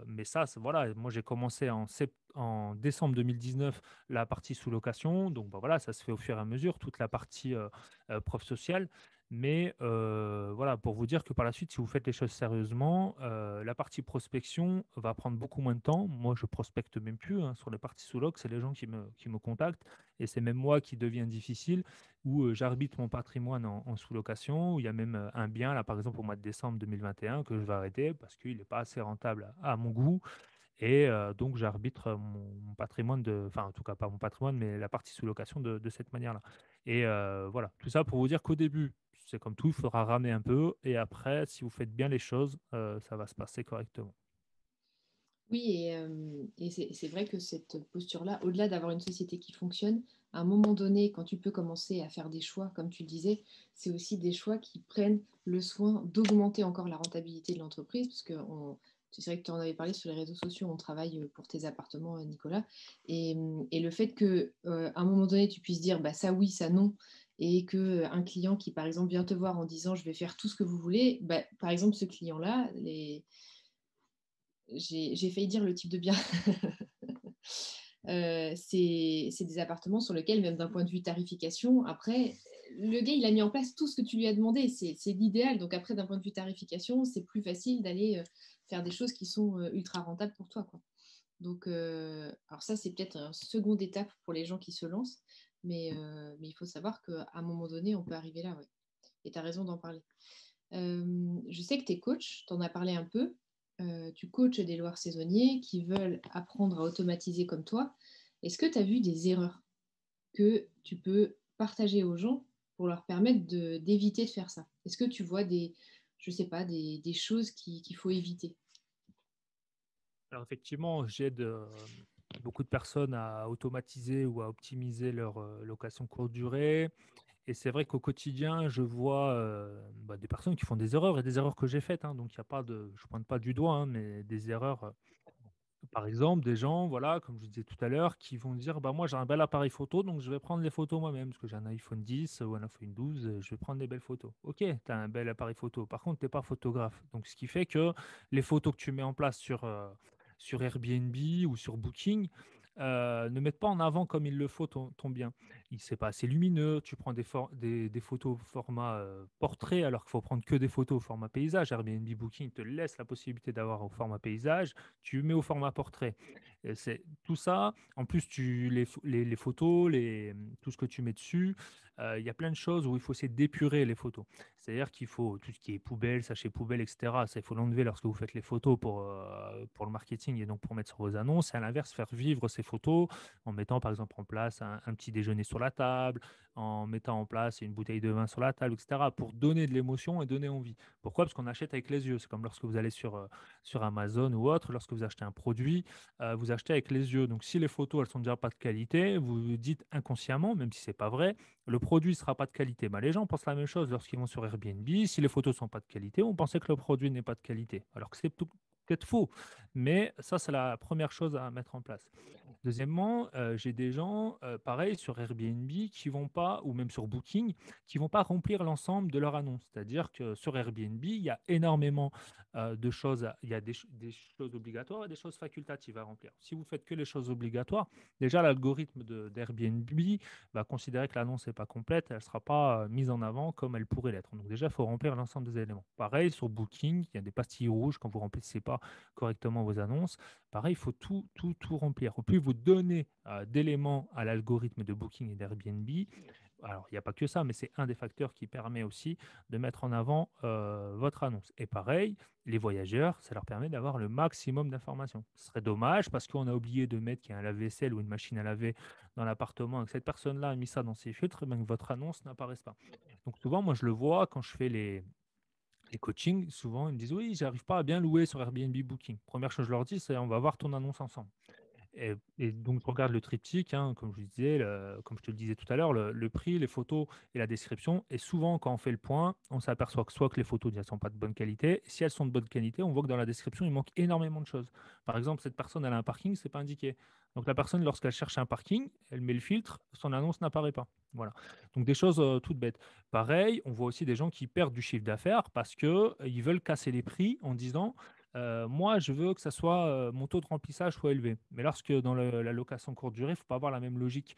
Speaker 2: mais ça, voilà, moi, j'ai commencé en décembre 2019 la partie sous-location. Donc bah, voilà, ça se fait au fur et à mesure, toute la partie preuve sociale. Mais voilà, pour vous dire que par la suite, si vous faites les choses sérieusement, la partie prospection va prendre beaucoup moins de temps. Moi, je prospecte même plus hein, sur les parties sous-loc, c'est les gens qui me contactent. Et c'est même moi qui devient difficile, où j'arbitre mon patrimoine en sous-location, où il y a même un bien, là par exemple au mois de décembre 2021, que je vais arrêter parce qu'il n'est pas assez rentable à mon goût. Et donc, j'arbitre mon patrimoine enfin, en tout cas, pas mon patrimoine, mais la partie sous-location de cette manière-là. Et voilà, tout ça pour vous dire qu'au début, c'est comme tout, il faudra ramer un peu. Et après, si vous faites bien les choses, ça va se passer correctement.
Speaker 1: Oui, et c'est vrai que cette posture-là, au-delà d'avoir une société qui fonctionne, à un moment donné, quand tu peux commencer à faire des choix, comme tu disais, c'est aussi des choix qui prennent le soin d'augmenter encore la rentabilité de l'entreprise, parce que c'est vrai que tu en avais parlé sur les réseaux sociaux, on travaille pour tes appartements, Nicolas, et le fait que à un moment donné, tu puisses dire bah, ça oui, ça non, et que un client qui, par exemple, vient te voir en disant je vais faire tout ce que vous voulez, bah, par exemple, ce client-là, j'ai failli dire le type de bien. C'est des appartements sur lesquels, même d'un point de vue tarification, après, le gars, il a mis en place tout ce que tu lui as demandé. C'est l'idéal. Donc après, d'un point de vue tarification, c'est plus facile d'aller faire des choses qui sont ultra rentables pour toi, quoi. Donc, alors ça, c'est peut-être une seconde étape pour les gens qui se lancent. Mais il faut savoir qu'à un moment donné, on peut arriver là, ouais. Et tu as raison d'en parler. Je sais que tu es coach, tu en as parlé un peu. Tu coaches des loueurs saisonniers qui veulent apprendre à automatiser comme toi. Est-ce que tu as vu des erreurs que tu peux partager aux gens pour leur permettre d'éviter de faire ça? Est-ce que tu vois je sais pas, des choses qu'il faut éviter?
Speaker 2: Alors effectivement, j'aide beaucoup de personnes à automatiser ou à optimiser leur location courte durée. Et c'est vrai qu'au quotidien, je vois bah, des personnes qui font des erreurs et des erreurs que j'ai faites. Hein. Donc, il y a pas je ne pointe pas du doigt, hein, mais des erreurs. Par exemple, des gens, voilà, comme je disais tout à l'heure, qui vont dire, bah, moi j'ai un bel appareil photo, donc je vais prendre les photos moi-même, parce que j'ai un iPhone 10 ou un iPhone 12, je vais prendre des belles photos. Ok, tu as un bel appareil photo. Par contre, tu n'es pas photographe. Donc, ce qui fait que les photos que tu mets en place sur Airbnb ou sur Booking, ne mettent pas en avant comme il le faut ton bien. C'est pas assez lumineux, tu prends des photos format portrait alors qu'il faut prendre que des photos au format paysage. Airbnb Booking te laisse la possibilité d'avoir au format paysage, tu mets au format portrait. Et c'est tout ça. En plus, les photos, tout ce que tu mets dessus, il y a plein de choses où il faut essayer d'épurer les photos. C'est-à-dire qu'il faut tout ce qui est poubelle, sachet poubelle, etc. Ça, il faut l'enlever lorsque vous faites les photos pour le marketing et donc pour mettre sur vos annonces. Et à l'inverse, faire vivre ces photos en mettant par exemple en place un petit déjeuner sur la table, en mettant en place une bouteille de vin sur la table, etc. pour donner de l'émotion et donner envie. Pourquoi? Parce qu'on achète avec les yeux. C'est comme lorsque vous allez sur Amazon ou autre, lorsque vous achetez un produit, vous achetez avec les yeux. Donc si les photos, elles sont déjà pas de qualité, vous vous dites inconsciemment, même si c'est pas vrai, le produit sera pas de qualité. Bah, les gens pensent la même chose lorsqu'ils vont sur Airbnb. Si les photos sont pas de qualité, on pensait que le produit n'est pas de qualité. Alors que c'est peut-être faux. Mais ça, c'est la première chose à mettre en place. Deuxièmement, j'ai des gens, pareil sur Airbnb qui vont pas ou même sur Booking, qui vont pas remplir l'ensemble de leur annonce. C'est-à-dire que sur Airbnb, il y a énormément, de choses il y a des choses obligatoires et des choses facultatives à remplir. Si vous faites que les choses obligatoires, déjà l'algorithme d'Airbnb va considérer que l'annonce n'est pas complète, elle ne sera pas, mise en avant comme elle pourrait l'être. Donc déjà, il faut remplir l'ensemble des éléments. Pareil sur Booking, il y a des pastilles rouges quand vous remplissez pas correctement vos annonces. Pareil, il faut tout remplir. Au plus vous donnez d'éléments à l'algorithme de Booking et d'Airbnb, alors il n'y a pas que ça, mais c'est un des facteurs qui permet aussi de mettre en avant votre annonce. Et pareil, les voyageurs, ça leur permet d'avoir le maximum d'informations. Ce serait dommage parce qu'on a oublié de mettre qu'il y a un lave-vaisselle ou une machine à laver dans l'appartement et que cette personne-là a mis ça dans ses filtres, et bien que votre annonce n'apparaisse pas. Donc souvent, moi je le vois quand je fais les coachings, souvent ils me disent oui, j'arrive pas à bien louer sur Airbnb Booking. Première chose que je leur dis, c'est on va voir ton annonce ensemble. Et donc, je regarde le triptyque, hein, comme je vous disais, comme je te le disais tout à l'heure, le prix, les photos et la description. Et souvent, quand on fait le point, on s'aperçoit que soit que les photos ne sont pas de bonne qualité. Si elles sont de bonne qualité, on voit que dans la description, il manque énormément de choses. Par exemple, cette personne, elle a un parking, c'est pas indiqué. Donc, la personne, lorsqu'elle cherche un parking, elle met le filtre, son annonce n'apparaît pas. Voilà. Donc, des choses toutes bêtes. Pareil, on voit aussi des gens qui perdent du chiffre d'affaires parce que ils veulent casser les prix en disant moi, je veux que ça soit mon taux de remplissage soit élevé. Mais lorsque dans la location courte durée, il ne faut pas avoir la même logique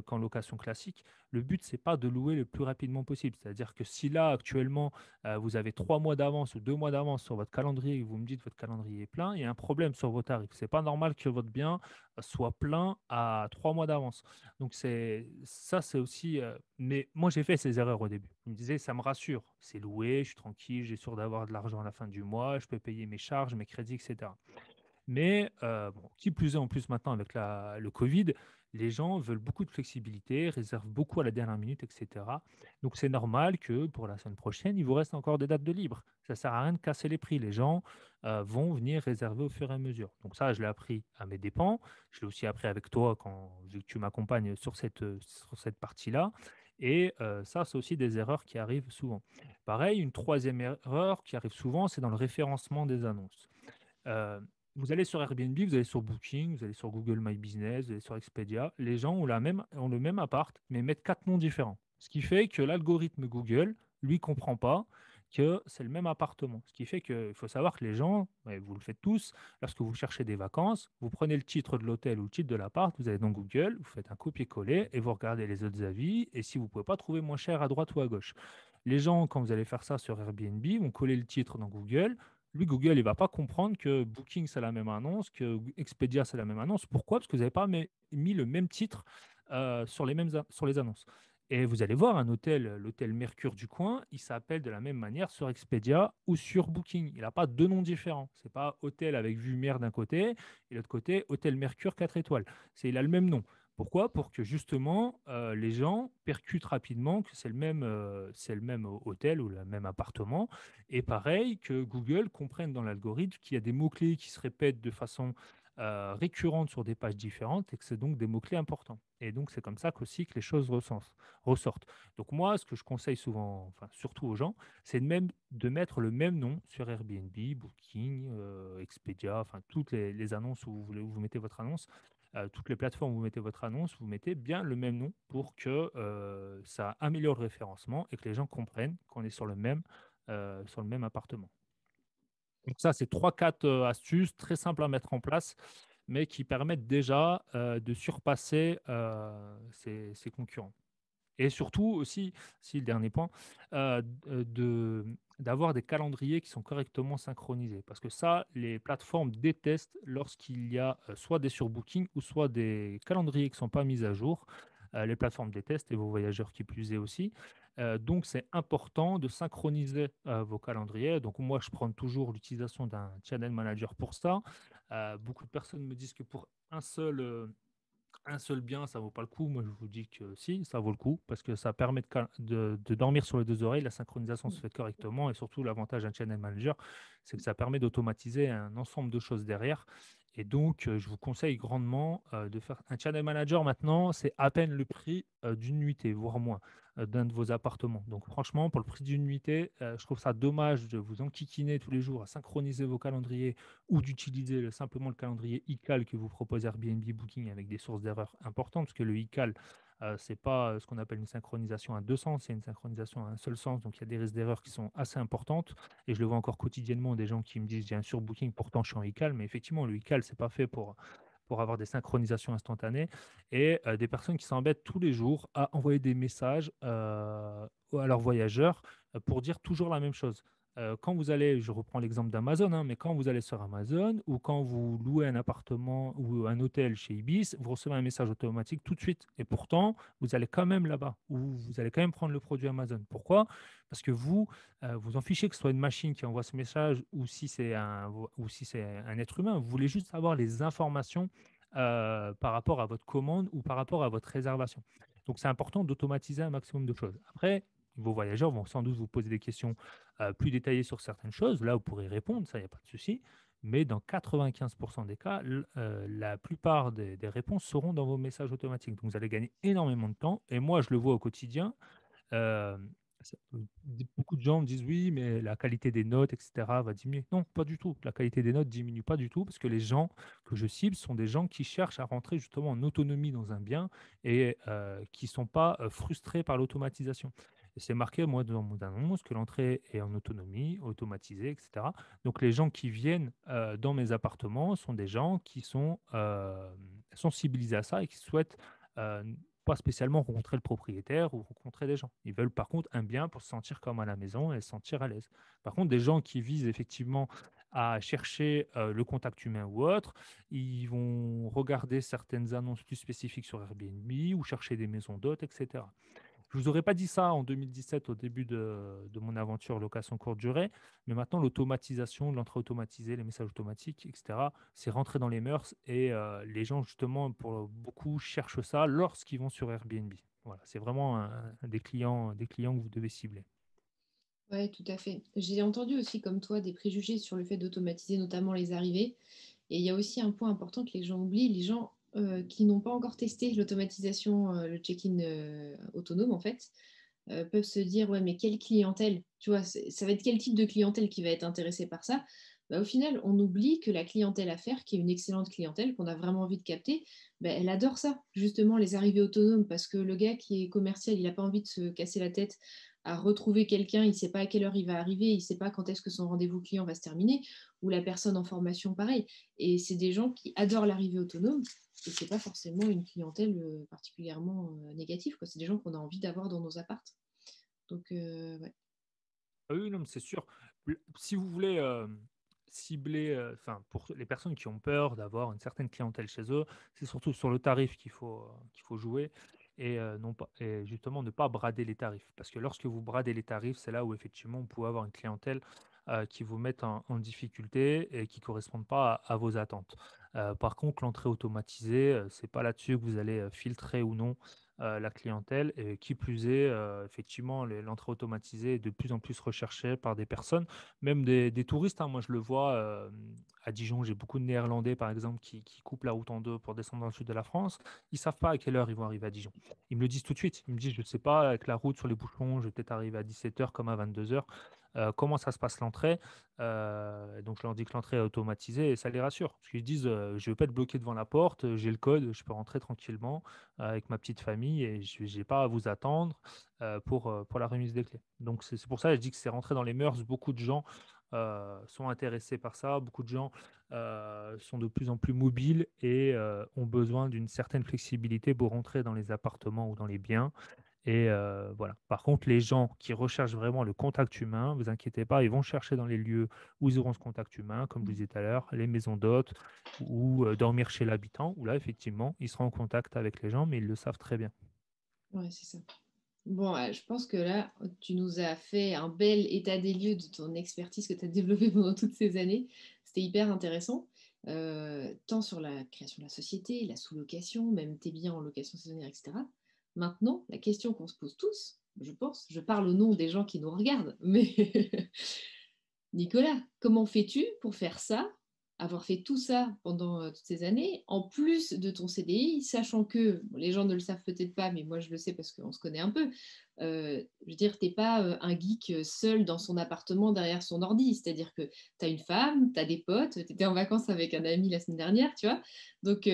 Speaker 2: qu'en location classique. Le but, c'est pas de louer le plus rapidement possible. C'est-à-dire que si là, actuellement, vous avez 3 mois d'avance ou 2 mois d'avance sur votre calendrier et que vous me dites que votre calendrier est plein, il y a un problème sur vos tarifs. C'est pas normal que votre bien soit plein à 3 mois d'avance. Donc c'est aussi. Mais moi, j'ai fait ces erreurs au début. Je me disais, ça me rassure. C'est loué, je suis tranquille, j'ai sûr d'avoir de l'argent à la fin du mois, je peux payer mes charges, mes crédits, etc. Mais bon, qui plus est, en plus maintenant avec le Covid, les gens veulent beaucoup de flexibilité, réservent beaucoup à la dernière minute, etc. Donc c'est normal que pour la semaine prochaine, il vous reste encore des dates de libre. Ça ne sert à rien de casser les prix. Les gens vont venir réserver au fur et à mesure. Donc ça, je l'ai appris à mes dépens. Je l'ai aussi appris avec toi vu que tu m'accompagnes sur cette partie-là. Et ça, c'est aussi des erreurs qui arrivent souvent. Pareil, une troisième erreur qui arrive souvent, c'est dans le référencement des annonces. Euh, Vous allez sur Airbnb, vous allez sur Booking, vous allez sur Google My Business, vous allez sur Expedia. Les gens ont le même appart, mais mettent 4 noms différents. Ce qui fait que l'algorithme Google, lui, comprend pas que c'est le même appartement. Ce qui fait qu'il faut savoir que les gens, ouais, vous le faites tous, lorsque vous cherchez des vacances, vous prenez le titre de l'hôtel ou le titre de l'appart, vous allez dans Google, vous faites un copier-coller et vous regardez les autres avis. Et si vous ne pouvez pas trouver moins cher à droite ou à gauche. Les gens, quand vous allez faire ça sur Airbnb, vont coller le titre dans Google. Lui, Google, il va pas comprendre que Booking, c'est la même annonce, que Expedia, c'est la même annonce. Pourquoi? Parce que vous n'avez pas mis le même titre sur les annonces. Et vous allez voir un hôtel, l'hôtel Mercure du coin, il s'appelle de la même manière sur Expedia ou sur Booking. Il n'a pas deux noms différents. C'est pas hôtel avec vue mer d'un côté et de l'autre côté, hôtel Mercure 4 étoiles. Il a le même nom. Pourquoi? Pour que justement les gens percutent rapidement que c'est le même hôtel ou le même appartement. Et pareil, que Google comprenne dans l'algorithme qu'il y a des mots-clés qui se répètent de façon récurrente sur des pages différentes et que c'est donc des mots-clés importants. Et donc c'est comme ça qu'aussi que les choses ressortent. Donc moi, ce que je conseille souvent, enfin surtout aux gens, c'est de mettre le même nom sur Airbnb, Booking, Expedia, enfin toutes les annonces où vous mettez votre annonce toutes les plateformes où vous mettez votre annonce, vous mettez bien le même nom pour que ça améliore le référencement et que les gens comprennent qu'on est sur le même appartement. Donc ça, c'est trois, quatre astuces très simples à mettre en place mais qui permettent déjà de surpasser ses concurrents. Et surtout aussi, si le dernier point, d'avoir des calendriers qui sont correctement synchronisés. Parce que ça, les plateformes détestent lorsqu'il y a soit des surbookings ou soit des calendriers qui ne sont pas mis à jour. Les plateformes détestent et vos voyageurs qui plus est aussi. Donc, c'est important de synchroniser vos calendriers. Donc, moi, je prends toujours l'utilisation d'un channel manager pour ça. Beaucoup de personnes me disent que pour un seul bien, ça vaut pas le coup. Moi, je vous dis que si, ça vaut le coup parce que ça permet de dormir sur les deux oreilles. La synchronisation se fait correctement et surtout, l'avantage d'un channel manager, c'est que ça permet d'automatiser un ensemble de choses derrière. Et donc, je vous conseille grandement de faire un channel manager maintenant. C'est à peine le prix d'une nuitée, voire moins, d'un de vos appartements. Donc, franchement, pour le prix d'une nuitée, je trouve ça dommage de vous enquiquiner tous les jours à synchroniser vos calendriers ou d'utiliser simplement le calendrier iCal que vous propose Airbnb Booking avec des sources d'erreurs importantes, parce que le iCal, ce n'est pas ce qu'on appelle une synchronisation à deux sens, c'est une synchronisation à un seul sens, donc il y a des risques d'erreur qui sont assez importantes, et je le vois encore quotidiennement, des gens qui me disent j'ai un surbooking, pourtant je suis en iCal, mais effectivement, le iCal, c'est pas fait pour avoir des synchronisations instantanées, et des personnes qui s'embêtent tous les jours à envoyer des messages à leurs voyageurs pour dire toujours la même chose. Quand vous allez, je reprends l'exemple d'Amazon, hein, mais quand vous allez sur Amazon ou quand vous louez un appartement ou un hôtel chez Ibis, vous recevez un message automatique tout de suite. Et pourtant, vous allez quand même là-bas ou vous allez quand même prendre le produit Amazon. Pourquoi? Parce que vous, vous en fichez que ce soit une machine qui envoie ce message ou si c'est un être humain. Vous voulez juste avoir les informations par rapport à votre commande ou par rapport à votre réservation. Donc, c'est important d'automatiser un maximum de choses. Après, vos voyageurs vont sans doute vous poser des questions plus détaillées sur certaines choses. Là, vous pourrez répondre, ça, il n'y a pas de souci. Mais dans 95% des cas, la plupart des réponses seront dans vos messages automatiques. Donc, vous allez gagner énormément de temps. Et moi, je le vois au quotidien. euh, Beaucoup de gens me disent oui, mais la qualité des notes, etc., va diminuer. Non, pas du tout. La qualité des notes diminue pas du tout parce que les gens que je cible sont des gens qui cherchent à rentrer justement en autonomie dans un bien et qui ne sont pas frustrés par l'automatisation. Et c'est marqué, moi, dans mon annonce, que l'entrée est en autonomie, automatisée, etc. Donc, les gens qui viennent dans mes appartements sont des gens qui sont sensibilisés à ça et qui souhaitent euh, pas spécialement rencontrer le propriétaire ou rencontrer des gens. Ils veulent par contre un bien pour se sentir comme à la maison et se sentir à l'aise. Par contre, des gens qui visent effectivement à chercher le contact humain ou autre, ils vont regarder certaines annonces plus spécifiques sur Airbnb ou chercher des maisons d'hôtes, etc. Je vous aurais pas dit ça en 2017 au début de mon aventure location courte durée, mais maintenant l'automatisation, l'entrée automatisée, les messages automatiques, etc., c'est rentré dans les mœurs et les gens justement pour beaucoup cherchent ça lorsqu'ils vont sur Airbnb. Voilà, c'est vraiment des clients que vous devez cibler.
Speaker 1: Oui, tout à fait. J'ai entendu aussi, comme toi, des préjugés sur le fait d'automatiser notamment les arrivées. Et il y a aussi un point important que les gens oublient, les gens qui n'ont pas encore testé l'automatisation, le check-in autonome, en fait, peuvent se dire, ouais, mais quelle clientèle? Tu vois, ça va être quel type de clientèle qui va être intéressée par ça? Bah, au final, on oublie que la clientèle affaires, qui est une excellente clientèle, qu'on a vraiment envie de capter, bah, elle adore ça, justement, les arrivées autonomes, parce que le gars qui est commercial, il n'a pas envie de se casser la tête à retrouver quelqu'un, il ne sait pas à quelle heure il va arriver, il ne sait pas quand est-ce que son rendez-vous client va se terminer, ou la personne en formation, pareil. Et c'est des gens qui adorent l'arrivée autonome, et c'est pas forcément une clientèle particulièrement négative, quoi. C'est des gens qu'on a envie d'avoir dans nos appartes. Donc, ouais.
Speaker 2: Ah oui, non, mais c'est sûr. Si vous voulez cibler, enfin, pour les personnes qui ont peur d'avoir une certaine clientèle chez eux, c'est surtout sur le tarif qu'il faut jouer et, non pas, et justement ne pas brader les tarifs. Parce que lorsque vous bradez les tarifs, c'est là où effectivement vous pouvez avoir une clientèle qui vous met en difficulté et qui ne correspondent pas à vos attentes. Par contre, l'entrée automatisée, c'est pas là-dessus que vous allez filtrer ou non la clientèle. Et qui plus est, effectivement, l'entrée automatisée est de plus en plus recherchée par des personnes, même des touristes, hein. Moi, je le vois à Dijon, j'ai beaucoup de Néerlandais, par exemple, qui coupent la route en deux pour descendre dans le sud de la France. Ils savent pas à quelle heure ils vont arriver à Dijon. Ils me le disent tout de suite. Ils me disent, je ne sais pas, avec la route sur les bouchons, je vais peut-être arriver à 17 heures comme à 22 heures. Comment ça se passe l'entrée? Donc, je leur dis que l'entrée est automatisée et ça les rassure. Parce qu'ils disent, je ne vais pas être bloqué devant la porte, j'ai le code, je peux rentrer tranquillement avec ma petite famille et je n'ai pas à vous attendre pour la remise des clés. Donc c'est pour ça que je dis que c'est rentré dans les mœurs. Beaucoup de gens sont intéressés par ça. Beaucoup de gens sont de plus en plus mobiles et ont besoin d'une certaine flexibilité pour rentrer dans les appartements ou dans les biens. Et voilà. Par contre, les gens qui recherchent vraiment le contact humain, vous inquiétez pas, ils vont chercher dans les lieux où ils auront ce contact humain, comme je vous disais tout à l'heure, les maisons d'hôtes ou dormir chez l'habitant, où là, effectivement, ils seront en contact avec les gens, mais ils le savent très bien.
Speaker 1: Ouais, c'est ça. Bon, je pense que là, tu nous as fait un bel état des lieux de ton expertise que tu as développée pendant toutes ces années. C'était hyper intéressant, tant sur la création de la société, la sous-location, même tes biens en location saisonnière, etc. Maintenant, la question qu'on se pose tous, je pense, je parle au nom des gens qui nous regardent, mais Nicolas, comment fais-tu pour faire ça, avoir fait tout ça pendant toutes ces années, en plus de ton CDI, sachant que, bon, les gens ne le savent peut-être pas, mais moi je le sais parce qu'on se connaît un peu, je veux dire, t'es pas un geek seul dans son appartement derrière son ordi, c'est-à-dire que tu as une femme, tu as des potes, tu étais en vacances avec un ami la semaine dernière, tu vois, donc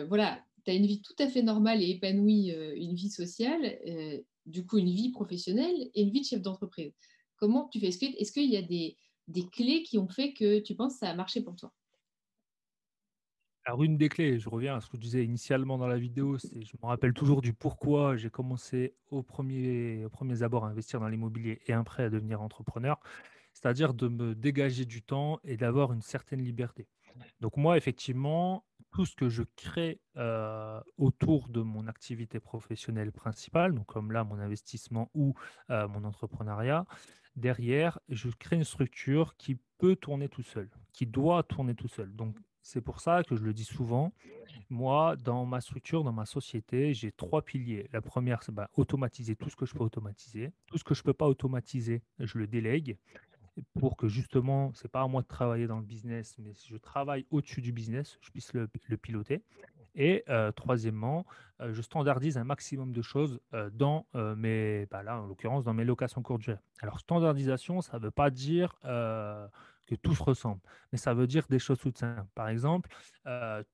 Speaker 1: voilà, tu as une vie tout à fait normale et épanouie, une vie sociale, du coup une vie professionnelle et une vie de chef d'entreprise. Comment tu fais? Est-ce qu'il y a des clés qui ont fait que tu penses que ça a marché pour toi?
Speaker 2: Alors, une des clés, je reviens à ce que je disais initialement dans la vidéo, c'est je me rappelle toujours du pourquoi j'ai commencé aux premiers abords à investir dans l'immobilier et après à devenir entrepreneur, c'est-à-dire de me dégager du temps et d'avoir une certaine liberté. Donc moi, effectivement, tout ce que je crée autour de mon activité professionnelle principale, donc comme là mon investissement ou mon entrepreneuriat, derrière, je crée une structure qui peut tourner tout seul, qui doit tourner tout seul. Donc c'est pour ça que je le dis souvent, moi, dans ma structure, dans ma société, j'ai trois piliers. La première, c'est bah, automatiser tout ce que je peux automatiser. Tout ce que je ne peux pas automatiser, je le délègue pour que justement, c'est pas à moi de travailler dans le business, mais je travaille au-dessus du business, je puisse le piloter. Et troisièmement, je standardise un maximum de choses dans bah là, en l'occurrence, dans mes locations courte durée. Alors, standardisation, ça ne veut pas dire que tout se ressemble, mais ça veut dire des choses toutes simples. Par exemple,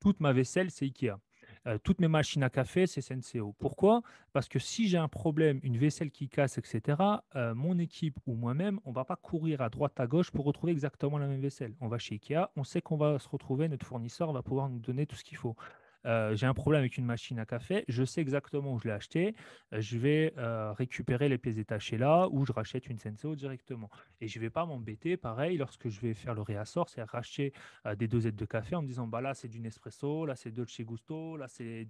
Speaker 2: toute ma vaisselle, c'est Ikea. Toutes mes machines à café, c'est Senseo. Pourquoi? Parce que si j'ai un problème, une vaisselle qui casse, etc., mon équipe ou moi-même, on ne va pas courir à droite, à gauche pour retrouver exactement la même vaisselle. On va chez Ikea, on sait qu'on va se retrouver, notre fournisseur va pouvoir nous donner tout ce qu'il faut. J'ai un problème avec une machine à café, je sais exactement où je l'ai acheté, je vais récupérer les pièces détachées là ou je rachète une Senseo directement. Et je ne vais pas m'embêter, pareil, lorsque je vais faire le réassort, c'est racheter des dosettes de café en me disant bah là c'est du Nespresso, là c'est Dolce Gusto, là c'est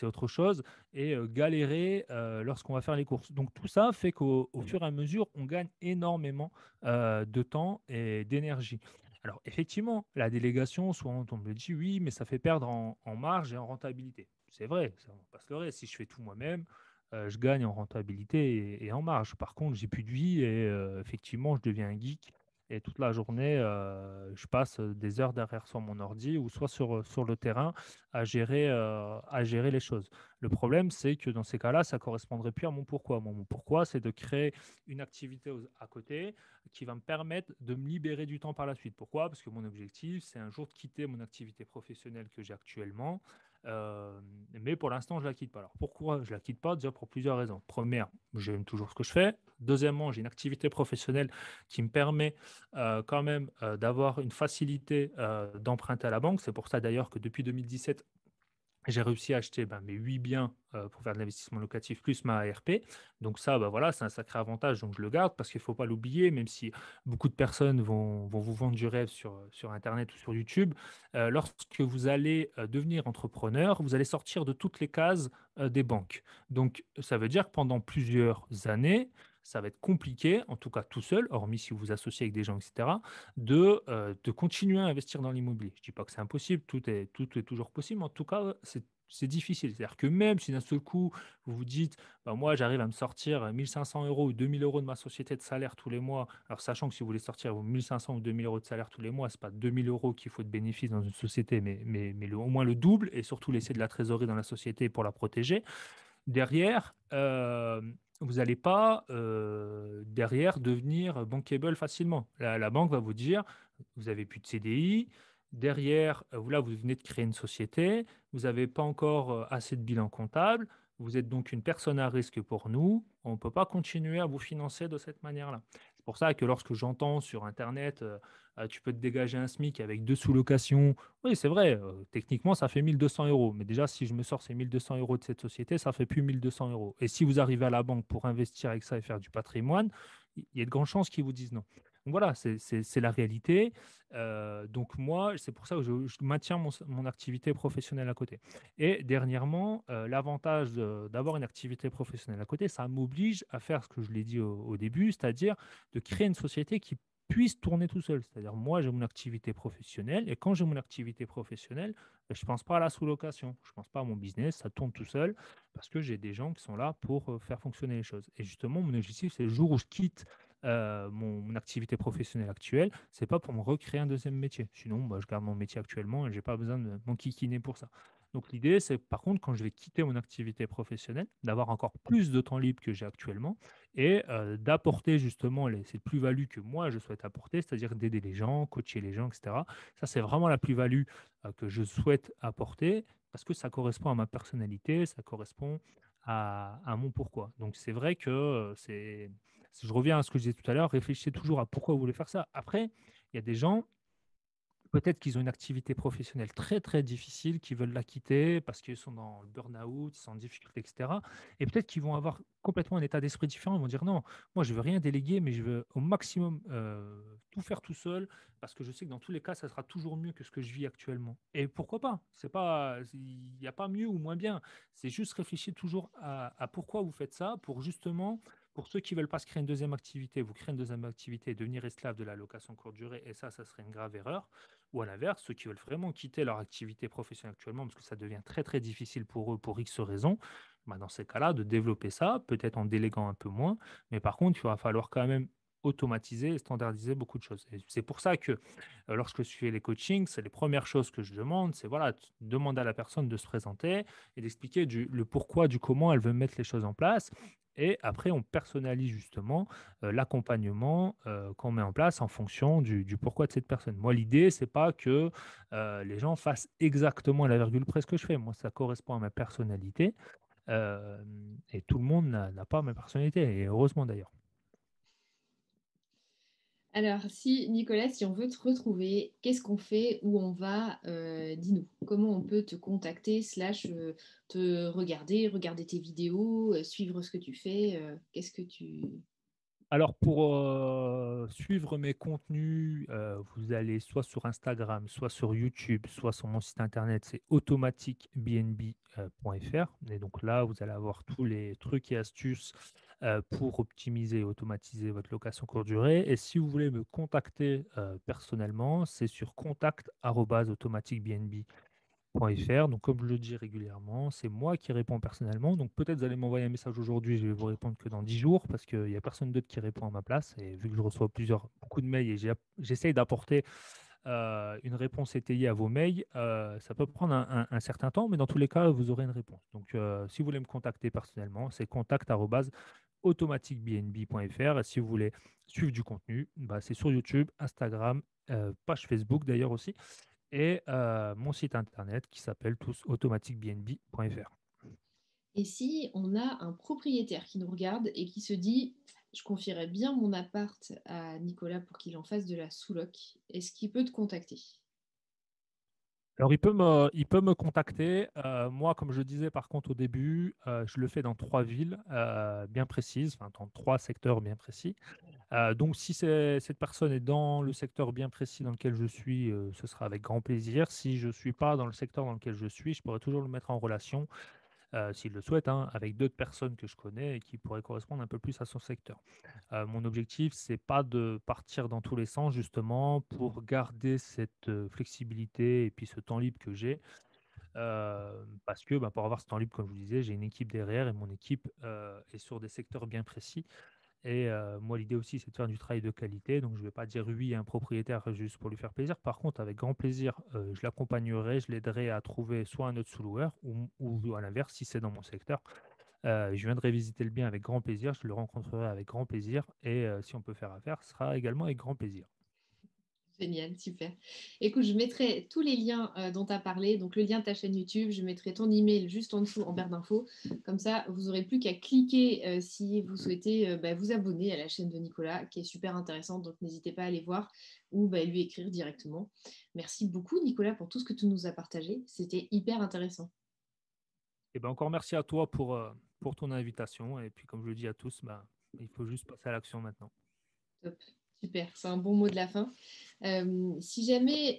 Speaker 2: autre chose et galérer lorsqu'on va faire les courses. Donc tout ça fait qu'au fur et à mesure, on gagne énormément de temps et d'énergie. Alors effectivement, la délégation, souvent on me dit oui, mais ça fait perdre en marge et en rentabilité. C'est vrai, ça, on va pas se leurrer. Si je fais tout moi-même, je gagne en rentabilité et en marge. Par contre, j'ai plus de vie et effectivement, je deviens un geek. Et toute la journée, je passe des heures derrière sur mon ordi ou soit sur le terrain à gérer les choses. Le problème, c'est que dans ces cas-là, ça correspondrait plus à mon pourquoi. Mon pourquoi, c'est de créer une activité à côté qui va me permettre de me libérer du temps par la suite. Pourquoi? Parce que mon objectif, c'est un jour de quitter mon activité professionnelle que j'ai actuellement. Mais pour l'instant, je ne la quitte pas. Alors pourquoi je ne la quitte pas? Déjà pour plusieurs raisons. Première, j'aime toujours ce que je fais. Deuxièmement, j'ai une activité professionnelle qui me permet quand même d'avoir une facilité d'emprunter à la banque. C'est pour ça d'ailleurs que depuis 2017, j'ai réussi à acheter mes 8 biens pour faire de l'investissement locatif plus ma ARP. Donc ça, bah voilà, c'est un sacré avantage. Donc je le garde parce qu'il ne faut pas l'oublier, même si beaucoup de personnes vont vous vendre du rêve sur Internet ou sur YouTube. Lorsque vous allez devenir entrepreneur, vous allez sortir de toutes les cases des banques. Donc ça veut dire que pendant plusieurs années, ça va être compliqué, en tout cas tout seul, hormis si vous vous associez avec des gens, etc., de continuer à investir dans l'immobilier. Je ne dis pas que c'est impossible, tout est toujours possible, mais en tout cas, c'est difficile. C'est-à-dire que même si d'un seul coup, vous vous dites, bah, moi, j'arrive à me sortir 1500 euros ou 2000 euros de ma société de salaire tous les mois, alors sachant que si vous voulez sortir vos 1500 ou 2000 euros de salaire tous les mois, ce n'est pas 2000 euros qu'il faut de bénéfice dans une société, mais au moins le double, et surtout laisser de la trésorerie dans la société pour la protéger. Derrière, vous n'allez pas derrière devenir bankable facilement. La banque va vous dire, vous n'avez plus de CDI. Derrière, là, vous venez de créer une société. Vous n'avez pas encore assez de bilan comptable. Vous êtes donc une personne à risque pour nous. On ne peut pas continuer à vous financer de cette manière-là. C'est pour ça que lorsque j'entends sur Internet, tu peux te dégager un SMIC avec deux sous-locations, oui, c'est vrai, techniquement, ça fait 1 200 euros. Mais déjà, si je me sors ces 1 200 euros de cette société, ça fait plus 1 200 euros. Et si vous arrivez à la banque pour investir avec ça et faire du patrimoine, il y a de grandes chances qu'ils vous disent non. Donc voilà, c'est la réalité. Donc moi, c'est pour ça que je maintiens mon activité professionnelle à côté. Et dernièrement, l'avantage d'avoir une activité professionnelle à côté, ça m'oblige à faire ce que je l'ai dit au début, c'est-à-dire de créer une société qui puisse tourner tout seul. C'est-à-dire, moi, j'ai mon activité professionnelle et quand j'ai mon activité professionnelle, ben, je ne pense pas à la sous-location, je ne pense pas à mon business, ça tourne tout seul parce que j'ai des gens qui sont là pour faire fonctionner les choses. Et justement, mon objectif, c'est le jour où je quitte mon activité professionnelle actuelle, c'est pas pour me recréer un deuxième métier. Sinon, bah, je garde mon métier actuellement et j'ai pas besoin de m'enquiquiner pour ça. Donc l'idée, c'est par contre, quand je vais quitter mon activité professionnelle, d'avoir encore plus de temps libre que j'ai actuellement et d'apporter justement ces plus-values que moi, je souhaite apporter, c'est-à-dire d'aider les gens, coacher les gens, etc. Ça, c'est vraiment la plus-value que je souhaite apporter parce que ça correspond à ma personnalité, ça correspond à mon pourquoi. Donc c'est vrai que si je reviens à ce que je disais tout à l'heure, réfléchissez toujours à pourquoi vous voulez faire ça. Après, il y a des gens, peut-être qu'ils ont une activité professionnelle très très difficile, qui veulent la quitter parce qu'ils sont dans le burn-out, ils sont en difficulté, etc. Et peut-être qu'ils vont avoir complètement un état d'esprit différent. Ils vont dire non, moi je veux rien déléguer, mais je veux au maximum tout faire tout seul parce que je sais que dans tous les cas, ça sera toujours mieux que ce que je vis actuellement. Et pourquoi pas? C'est pas, il n'y a pas mieux ou moins bien. C'est juste réfléchir toujours à pourquoi vous faites ça pour justement. Pour ceux qui ne veulent pas se créer une deuxième activité, vous créez une deuxième activité et devenir esclave de la location courte durée, et ça serait une grave erreur. Ou à l'inverse, ceux qui veulent vraiment quitter leur activité professionnelle actuellement parce que ça devient très très difficile pour eux pour X raisons, bah, dans ces cas-là, de développer ça, peut-être en déléguant un peu moins, mais par contre, il va falloir quand même automatiser et standardiser beaucoup de choses. Et c'est pour ça que lorsque je fais les coachings, c'est les premières choses que je demande, c'est voilà, demander à la personne de se présenter et d'expliquer le pourquoi, du comment elle veut mettre les choses en place. Et après, on personnalise justement l'accompagnement qu'on met en place en fonction du pourquoi de cette personne. Moi, l'idée, c'est pas que les gens fassent exactement à la virgule près ce que je fais. Moi, ça correspond à ma personnalité euh, et tout le monde n'a pas ma personnalité, et heureusement d'ailleurs.
Speaker 1: Alors, si Nicolas, si on veut te retrouver, qu'est-ce qu'on fait, où on va, dis-nous. Comment on peut te contacter, slash te regarder, regarder tes vidéos, suivre ce que tu fais, qu'est-ce que tu...
Speaker 2: Alors, pour suivre mes contenus, vous allez soit sur Instagram, soit sur YouTube, soit sur mon site internet, c'est automaticbnb.fr. Et donc là, vous allez avoir tous les trucs et astuces pour optimiser et automatiser votre location courte durée. Et si vous voulez me contacter personnellement, c'est sur contact@automaticbnb.fr. Donc, comme je le dis régulièrement, c'est moi qui réponds personnellement. Donc, peut-être vous allez m'envoyer un message aujourd'hui, je vais vous répondre que dans 10 jours parce qu'il n'y a personne d'autre qui répond à ma place. Et vu que je reçois beaucoup de mails et j'essaye d'apporter une réponse étayée à vos mails, ça peut prendre un certain temps, mais dans tous les cas, vous aurez une réponse. Donc, si vous voulez me contacter personnellement, c'est contact@automaticbnb.fr. Et si vous voulez suivre du contenu, bah, c'est sur YouTube, Instagram, page Facebook d'ailleurs aussi et mon site internet qui s'appelle tousautomaticbnb.fr.
Speaker 1: Et si on a un propriétaire qui nous regarde et qui se dit, je confierais bien mon appart à Nicolas pour qu'il en fasse de la sous-loc, est-ce qu'il peut te contacter?
Speaker 2: Alors, il peut me contacter. Moi, comme je disais par contre au début, je le fais dans 3 villes bien précises, enfin, dans 3 secteurs bien précis. Donc, si cette personne est dans le secteur bien précis dans lequel je suis, ce sera avec grand plaisir. Si je ne suis pas dans le secteur dans lequel je suis, je pourrais toujours le mettre en relation s'il le souhaite, hein, avec d'autres personnes que je connais et qui pourraient correspondre un peu plus à son secteur. Mon objectif, c'est pas de partir dans tous les sens, justement, pour garder cette flexibilité et puis ce temps libre que j'ai. Parce que bah, pour avoir ce temps libre, comme je vous disais, j'ai une équipe derrière et mon équipe est sur des secteurs bien précis. Et moi, l'idée aussi, c'est de faire du travail de qualité. Donc, je ne vais pas dire oui à un propriétaire juste pour lui faire plaisir. Par contre, avec grand plaisir, je l'accompagnerai, je l'aiderai à trouver soit un autre sous-loueur ou à l'inverse, si c'est dans mon secteur. Je viendrai visiter le bien avec grand plaisir, je le rencontrerai avec grand plaisir. Et si on peut faire affaire, ce sera également avec grand plaisir.
Speaker 1: Génial, super. Écoute, je mettrai tous les liens dont tu as parlé, donc le lien de ta chaîne YouTube, je mettrai ton email juste en dessous en barre d'infos. Comme ça, vous n'aurez plus qu'à cliquer si vous souhaitez vous abonner à la chaîne de Nicolas, qui est super intéressante, donc n'hésitez pas à aller voir ou lui écrire directement. Merci beaucoup, Nicolas, pour tout ce que tu nous as partagé. C'était hyper intéressant.
Speaker 2: Et ben encore merci à toi pour ton invitation. Et puis, comme je le dis à tous, il faut juste passer à l'action maintenant.
Speaker 1: Top. Super, c'est un bon mot de la fin. Si jamais,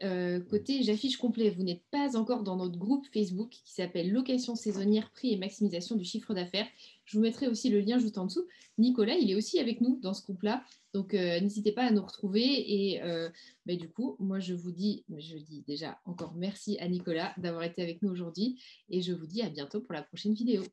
Speaker 1: côté j'affiche complet, vous n'êtes pas encore dans notre groupe Facebook qui s'appelle Location saisonnière, prix et maximisation du chiffre d'affaires, je vous mettrai aussi le lien juste en dessous. Nicolas, il est aussi avec nous dans ce groupe-là, donc n'hésitez pas à nous retrouver. Et du coup, moi je dis déjà encore merci à Nicolas d'avoir été avec nous aujourd'hui et je vous dis à bientôt pour la prochaine vidéo.